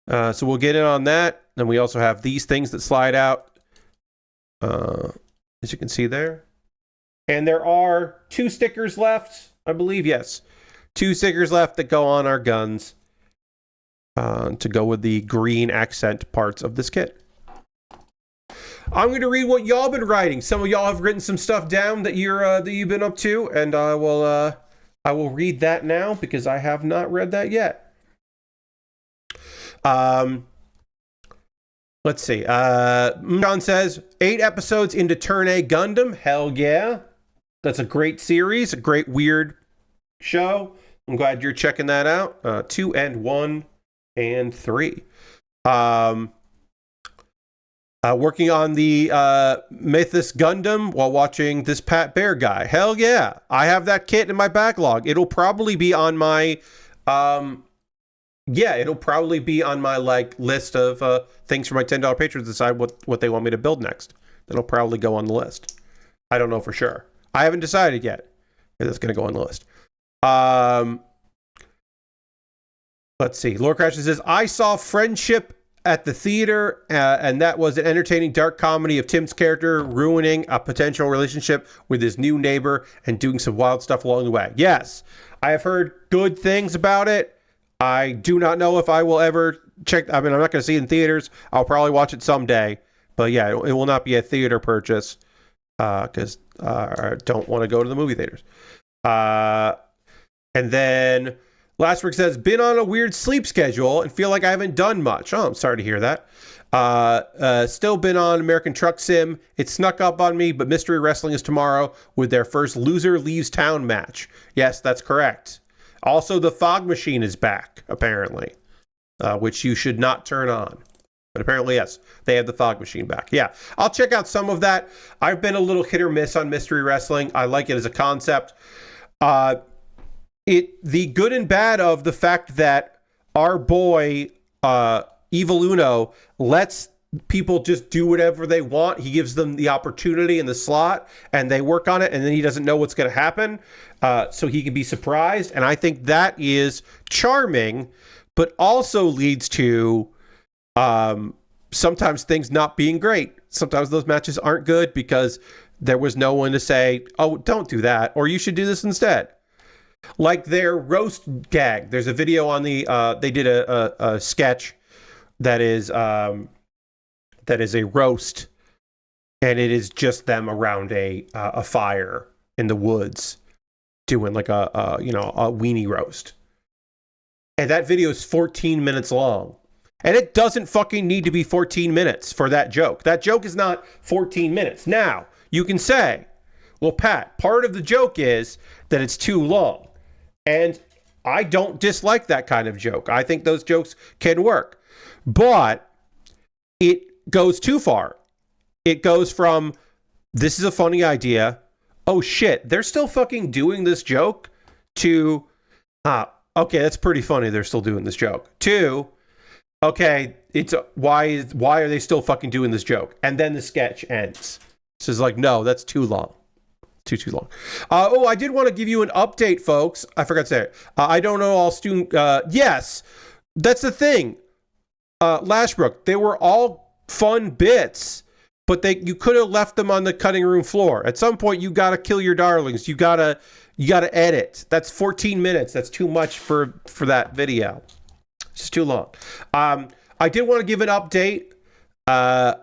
So we'll get in on that. Then we also have these things that slide out, as you can see there. And there are 2 stickers left, I believe. Yes, 2 stickers left that go on our guns to go with the green accent parts of this kit. I'm going to read what y'all been writing. Some of y'all have written some stuff down that you've been up to, and I will read that now because I have not read that yet. Let's see. John says 8 episodes into Turn A Gundam. Hell yeah, that's a great series, a great weird show. I'm glad you're checking that out. 2 and 1 and 3. Working on the Mythos Gundam while watching this Pat Baer guy. Hell yeah. I have that kit in my backlog. It'll probably be on my it'll probably be on my like list of things for my $10 patrons to decide what they want me to build next. That'll probably go on the list. I don't know for sure. I haven't decided yet if it's going to go on the list. Let's see. Lord Crash says, I saw Friendship at the theater, and that was an entertaining dark comedy of Tim's character ruining a potential relationship with his new neighbor and doing some wild stuff along the way. Yes, I have heard good things about it. I do not know if I will ever check. I mean, I'm not going to see it in theaters. I'll probably watch it someday. But yeah, it will not be a theater purchase because I don't want to go to the movie theaters. And then Lastwork says, been on a weird sleep schedule and feel like I haven't done much. Oh, I'm sorry to hear that. Still been on American Truck Sim. It snuck up on me, but Mystery Wrestling is tomorrow with their first Loser Leaves Town match. Yes, that's correct. Also, the fog machine is back, apparently, which you should not turn on. But apparently, yes, they have the fog machine back. Yeah, I'll check out some of that. I've been a little hit or miss on Mystery Wrestling. I like it as a concept. The good and bad of the fact that our boy Evil Uno lets people just do whatever they want. He gives them the opportunity in the slot and they work on it, and then he doesn't know what's going to happen, so he can be surprised. And I think that is charming, but also leads to Sometimes things not being great. Sometimes those matches aren't good because there was no one to say, oh, don't do that, or you should do this instead. Like their roast gag. There's a video on the, they did a sketch that is a roast, and it is just them around a fire in the woods doing like a weenie roast. And that video is 14 minutes long. And it doesn't fucking need to be 14 minutes for that joke. That joke is not 14 minutes. Now, you can say, well, Pat, part of the joke is that it's too long. And I don't dislike that kind of joke. I think those jokes can work. But it goes too far. It goes from, this is a funny idea, oh shit, they're still fucking doing this joke, to, okay, that's pretty funny, they're still doing this joke, to, okay, it's why are they still fucking doing this joke? And then the sketch ends. So it's like, no, that's too long. Too long. I did want to give you an update, folks. I forgot to say it. I don't know all student. Yes, that's the thing. Lashbrook, they were all fun bits, but you could have left them on the cutting room floor. At some point, you got to kill your darlings. You gotta edit. That's 14 minutes. That's too much for that video. It's too long. I did want to give an update. I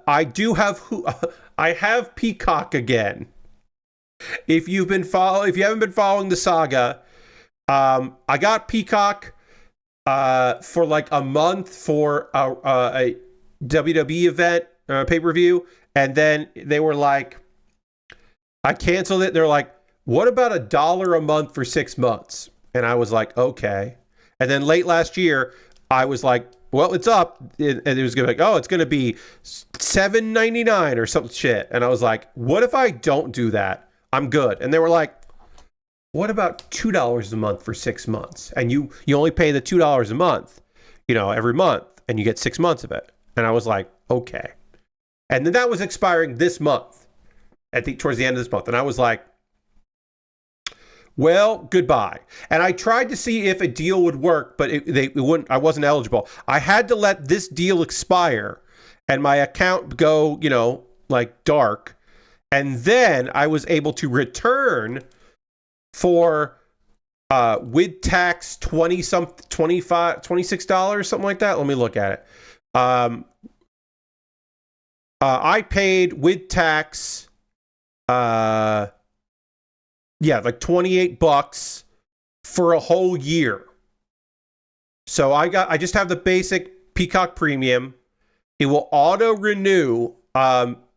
have Peacock again. If you haven't been following the saga, I got Peacock for like a month for a WWE event, pay-per-view, and then they were like, I canceled it. They're like, what about $1 a month for 6 months? And I was like, okay. And then late last year, I was like, well, it's up. And it was going to be like, oh, it's going to be $7.99 or some shit. And I was like, what if I don't do that? I'm good. And they were like, what about $2 a month for 6 months? And you only pay the $2 a month, every month, and you get 6 months of it. And I was like, okay. And then that was expiring this month, towards the end of this month. And I was like, well, goodbye. And I tried to see if a deal would work, but it wouldn't. I wasn't eligible. I had to let this deal expire and my account go, like dark. And then I was able to return for with tax $26, something like that. Let me look at it. I paid with tax like $28 for a whole year. So I just have the basic Peacock Premium. It will auto renew.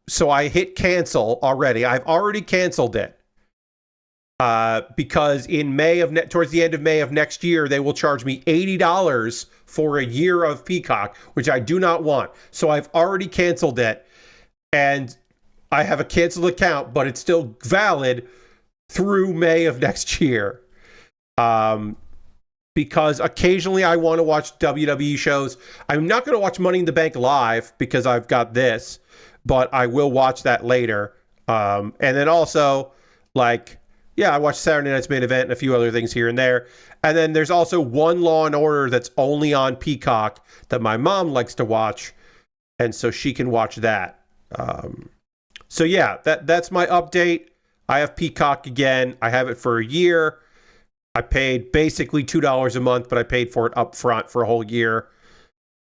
So I hit cancel already. I've already canceled it. Because in towards the end of May of next year, they will charge me $80 for a year of Peacock, which I do not want. So I've already canceled it, and I have a canceled account, but it's still valid through May of next year. Because occasionally I want to watch WWE shows. I'm not going to watch Money in the Bank live because I've got this, but I will watch that later. And then also, I watched Saturday Night's Main Event and a few other things here and there. And then there's also one Law and Order that's only on Peacock that my mom likes to watch, and so she can watch that. That's my update. I have Peacock again. I have it for a year. I paid basically $2 a month, but I paid for it up front for a whole year.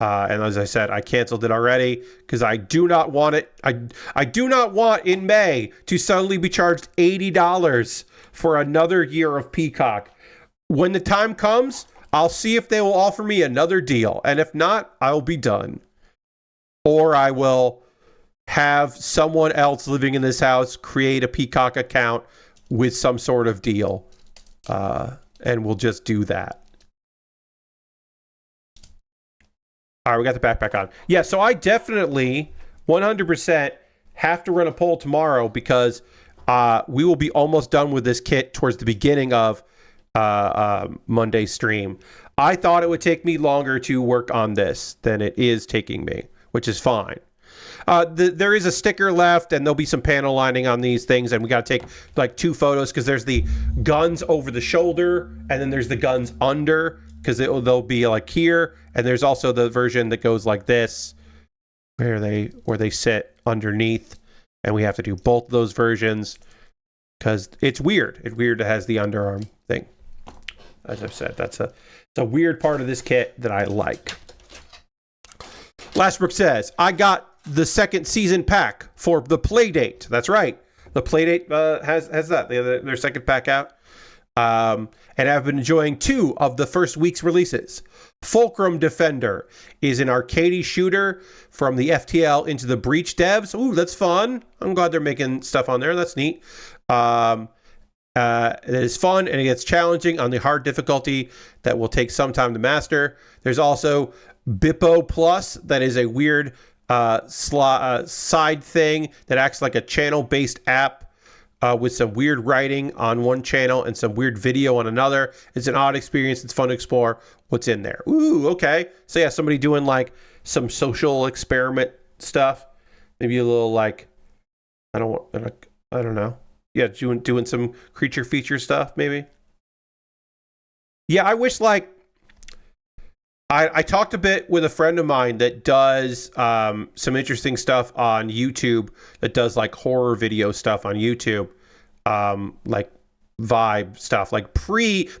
And as I said, I canceled it already because I do not want it. I do not want in May to suddenly be charged $80 for another year of Peacock. When the time comes, I'll see if they will offer me another deal. And if not, I'll be done. Or I will have someone else living in this house create a Peacock account with some sort of deal. And we'll just do that. All right, we got the backpack on. Yeah, so I definitely 100% have to run a poll tomorrow because we will be almost done with this kit towards the beginning of Monday's stream. I thought it would take me longer to work on this than it is taking me, which is fine. There is a sticker left, and there'll be some panel lining on these things, and we got to take like 2 photos because there's the guns over the shoulder, and then there's the guns under because they'll be like here, and there's also the version that goes like this, where they sit underneath, and we have to do both of those versions because it's weird. It's weird it has the underarm thing. As I've said, it's a weird part of this kit that I like. Lastbrook says, I got the second season pack for the Playdate. That's right. The Playdate has that. They have their second pack out. And I've been enjoying 2 of the first week's releases. Fulcrum Defender is an arcade shooter from the FTL into the Breach devs. Ooh, that's fun. I'm glad they're making stuff on there. That's neat. It is fun and it gets challenging on the hard difficulty that will take some time to master. There's also Bippo Plus, that is a weird side thing that acts like a channel-based app with some weird writing on one channel and some weird video on another. It's an odd experience. It's fun to explore what's in there. Ooh, okay. So yeah, somebody doing like some social experiment stuff. Maybe a little like, I don't know. Yeah, doing some creature feature stuff, maybe. Yeah, I wish like I talked a bit with a friend of mine that does some interesting stuff on YouTube, that does like horror video stuff on YouTube, like vibe stuff, like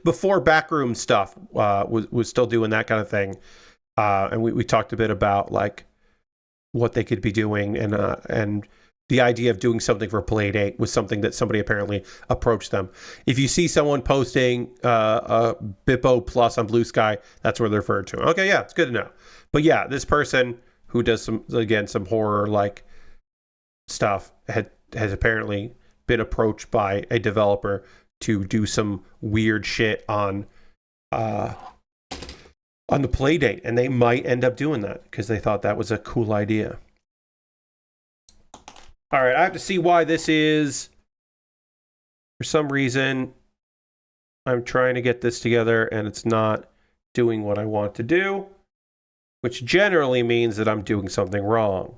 before backroom stuff, was still doing that kind of thing. And we talked a bit about like what they could be doing, and the idea of doing something for Playdate was something that somebody apparently approached them. If you see someone posting a Bippo Plus on Blue Sky, that's what they're referred to. Okay, yeah, it's good to know. But yeah, this person who does some horror like stuff has apparently been approached by a developer to do some weird shit on the Playdate, and they might end up doing that because they thought that was a cool idea. All right, I have to see why this is. For some reason, I'm trying to get this together and it's not doing what I want to do, which generally means that I'm doing something wrong.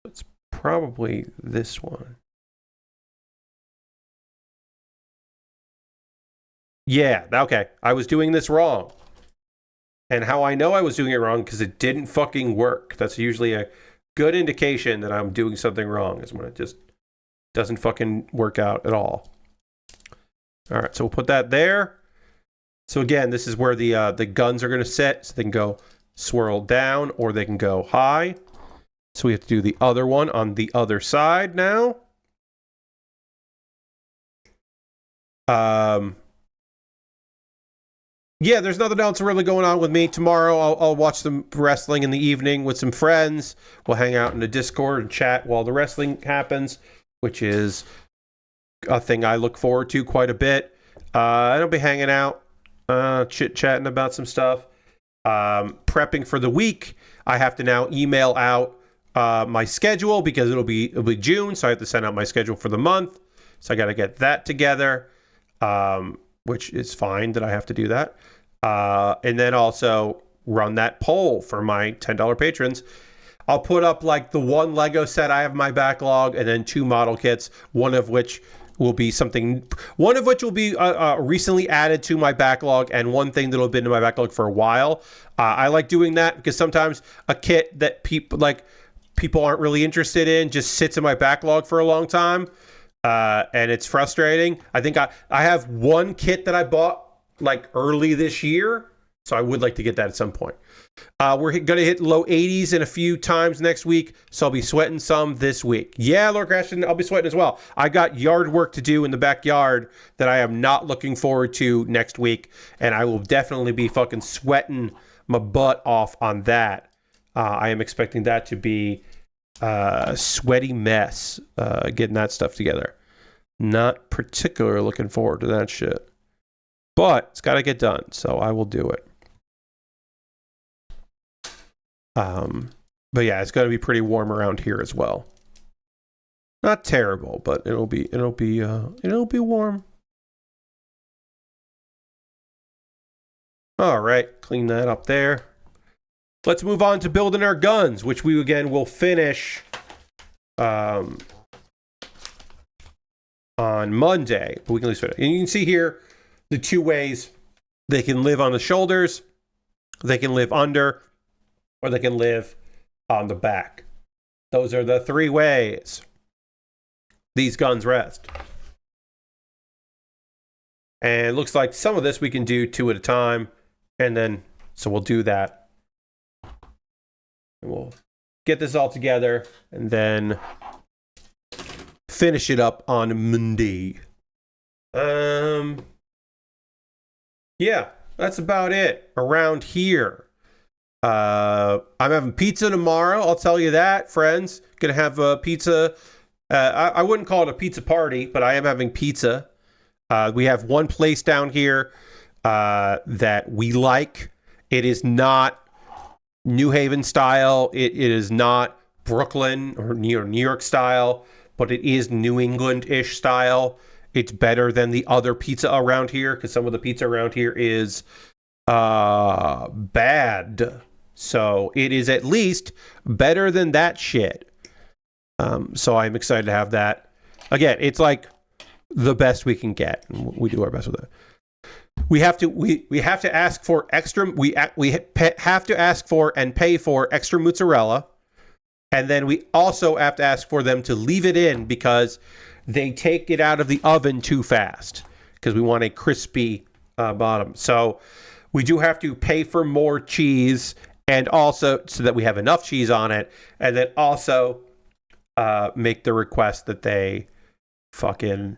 It's probably this one. Yeah, okay. I was doing this wrong. And how I know I was doing it wrong, because it didn't fucking work. That's usually a good indication that I'm doing something wrong, is when it just doesn't fucking work out at all. All right, so we'll put that there. So again, this is where the guns are going to sit. So they can go swirl down or they can go high. So we have to do the other one on the other side now. Yeah, there's nothing else really going on with me. Tomorrow I'll watch some wrestling in the evening with some friends. We'll hang out in the Discord and chat while the wrestling happens, which is a thing I look forward to quite a bit. I'll be hanging out, chit-chatting about some stuff. Prepping for the week. I have to now email out my schedule because it'll be June, so I have to send out my schedule for the month. So I got to get that together. Which is fine that I have to do that. And then also run that poll for my $10 patrons. I'll put up like the one Lego set I have in my backlog and then 2 model kits, one of which will be recently added to my backlog, and one thing that'll have been in my backlog for a while. I like doing that because sometimes a kit that people aren't really interested in just sits in my backlog for a long time. And it's frustrating. I think I have one kit that I bought like early this year, so I would like to get that at some point. We're going to hit low 80s in a few times next week, so I'll be sweating some this week. Yeah, Lord Ashton, I'll be sweating as well. I got yard work to do in the backyard that I am not looking forward to next week, and I will definitely be fucking sweating my butt off on that. I am expecting that to be sweaty mess, getting that stuff together. Not particularly looking forward to that shit, but it's got to get done, so I will do it. But yeah, it's going to be pretty warm around here as well. Not terrible, but it'll be warm. All right, clean that up there. Let's move on to building our guns, which we again will finish on Monday. But we can at least finish. And you can see here the 2 ways they can live on the shoulders. They can live under, or they can live on the back. Those are the 3 ways these guns rest. And it looks like some of this we can do 2 at a time. And then, so we'll do that. And we'll get this all together and then finish it up on Monday. Yeah, that's about it around here. I'm having pizza tomorrow. I'll tell you that, friends. Gonna have a pizza. I wouldn't call it a pizza party, but I am having pizza. We have one place down here that we like. It is not New Haven style. It is not Brooklyn or New York style, but it is New England-ish style. It's better than the other pizza around here because some of the pizza around here is bad. So it is at least better than that shit. So I'm excited to have that. Again, it's like the best we can get. We do our best with it. We have to ask for extra. We have to ask for and pay for extra mozzarella, and then we also have to ask for them to leave it in because they take it out of the oven too fast because we want a crispy bottom. So we do have to pay for more cheese, and also so that we have enough cheese on it, and then also make the request that they fucking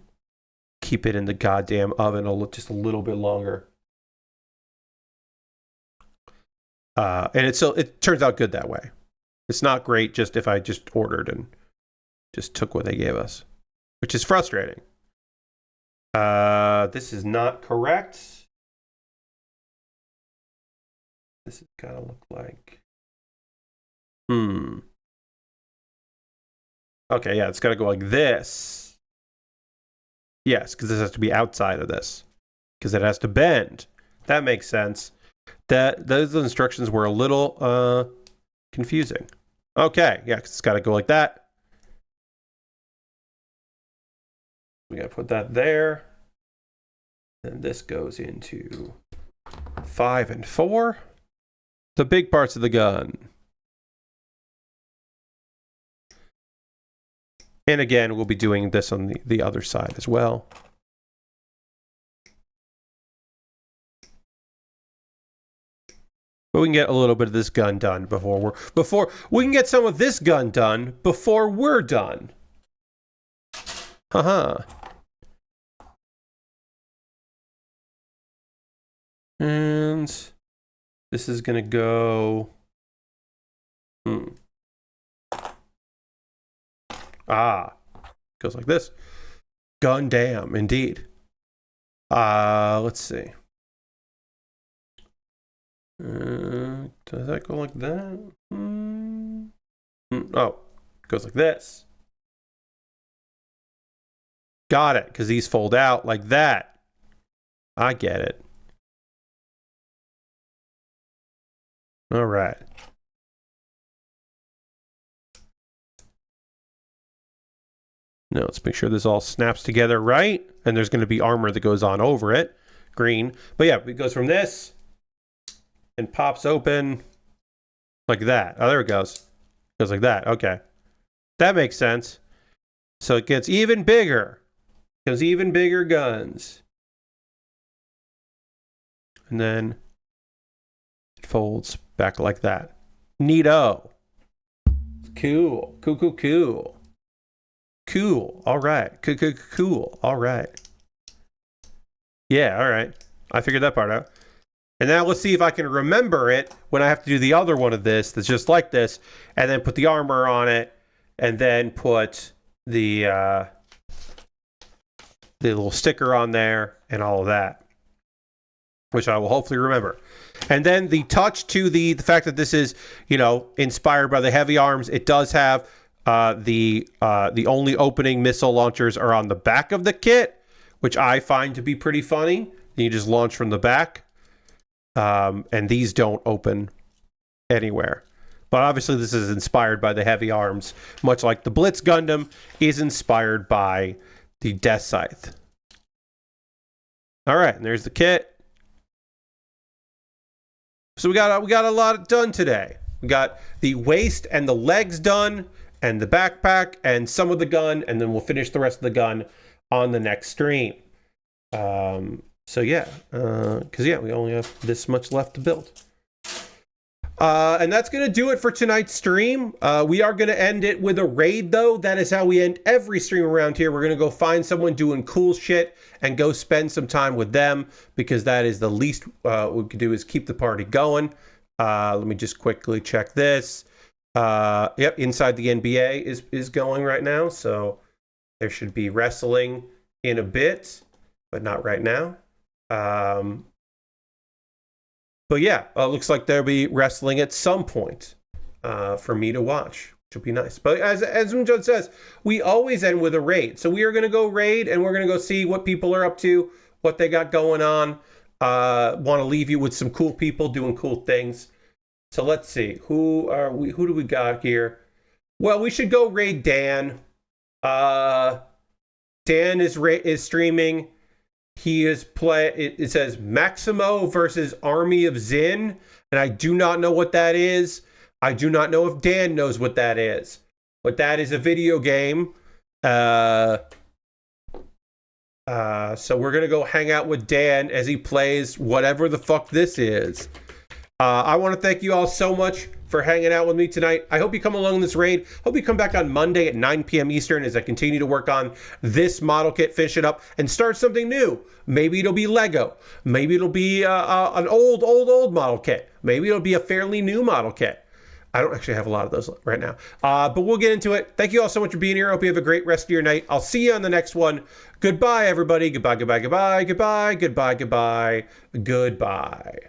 keep it in the goddamn oven just a little bit longer. And it turns out good that way. It's not great just if I just ordered and just took what they gave us, which is frustrating. This is not correct. This is gotta look like. Okay, yeah, it's gotta go like this. Yes, because this has to be outside of this. Because it has to bend. That makes sense. Those instructions were a little confusing. Okay, yeah, because it's got to go like that. We got to put that there. And this goes into 5 and 4. The big parts of the gun. And again, we'll be doing this on the other side as well. But we can get a little bit of this gun done before we can get some of this gun done before we're done. Haha. And this is gonna go. Goes like this. Gundam, indeed. Let's see. Does that go like that? Oh, goes like this. Got it, because these fold out like that. I get it. All right. Now let's make sure this all snaps together right. And there's going to be armor that goes on over it. Green. But yeah, it goes from this and pops open like that. Oh, there it goes. Goes like that. Okay. That makes sense. So it gets even bigger. Goes even bigger guns. And then it folds back like that. Neato. Cool. Cool. Cool. All right. Cool. All right. Yeah, all right. I figured that part out. And now let's see if I can remember it when I have to do the other one of this that's just like this, and then put the armor on it, and then put the little sticker on there and all of that, which I will hopefully remember. And then the touch to the fact that this is, inspired by the heavy arms, it does have the only opening missile launchers are on the back of the kit, which I find to be pretty funny. You just launch from the back. And these don't open anywhere. But obviously this is inspired by the heavy arms, much like the Blitz Gundam is inspired by the Death Scythe. All right, and there's the kit. So we got a lot done today. We got the waist and the legs done, and the backpack, and some of the gun, and then we'll finish the rest of the gun on the next stream. So yeah, because yeah, we only have this much left to build. And that's going to do it for tonight's stream. We are going to end it with a raid, though. That is how we end every stream around here. We're going to go find someone doing cool shit and go spend some time with them, because that is the least we could do is keep the party going. Let me just quickly check this. Yep, Inside the NBA is going right now, so there should be wrestling in a bit, but not right now. But yeah, looks like there'll be wrestling at some point for me to watch, which will be nice. But as Judge says, we always end with a raid. So we are going to go raid, and we're going to go see what people are up to, what they got going on. Want to leave you with some cool people doing cool things. So let's see. Who do we got here? Well, we should go raid Dan. Dan is streaming. He is it says Maximo versus Army of Zin, and I do not know what that is. I do not know if Dan knows what that is. But that is a video game. So we're going to go hang out with Dan as he plays whatever the fuck this is. I want to thank you all so much for hanging out with me tonight. I hope you come along this raid. Hope you come back on Monday at 9 p.m. Eastern as I continue to work on this model kit, finish it up, and start something new. Maybe it'll be Lego. Maybe it'll be an old model kit. Maybe it'll be a fairly new model kit. I don't actually have a lot of those right now. But we'll get into it. Thank you all so much for being here. I hope you have a great rest of your night. I'll see you on the next one. Goodbye, everybody. Goodbye, goodbye, goodbye, goodbye, goodbye, goodbye, goodbye.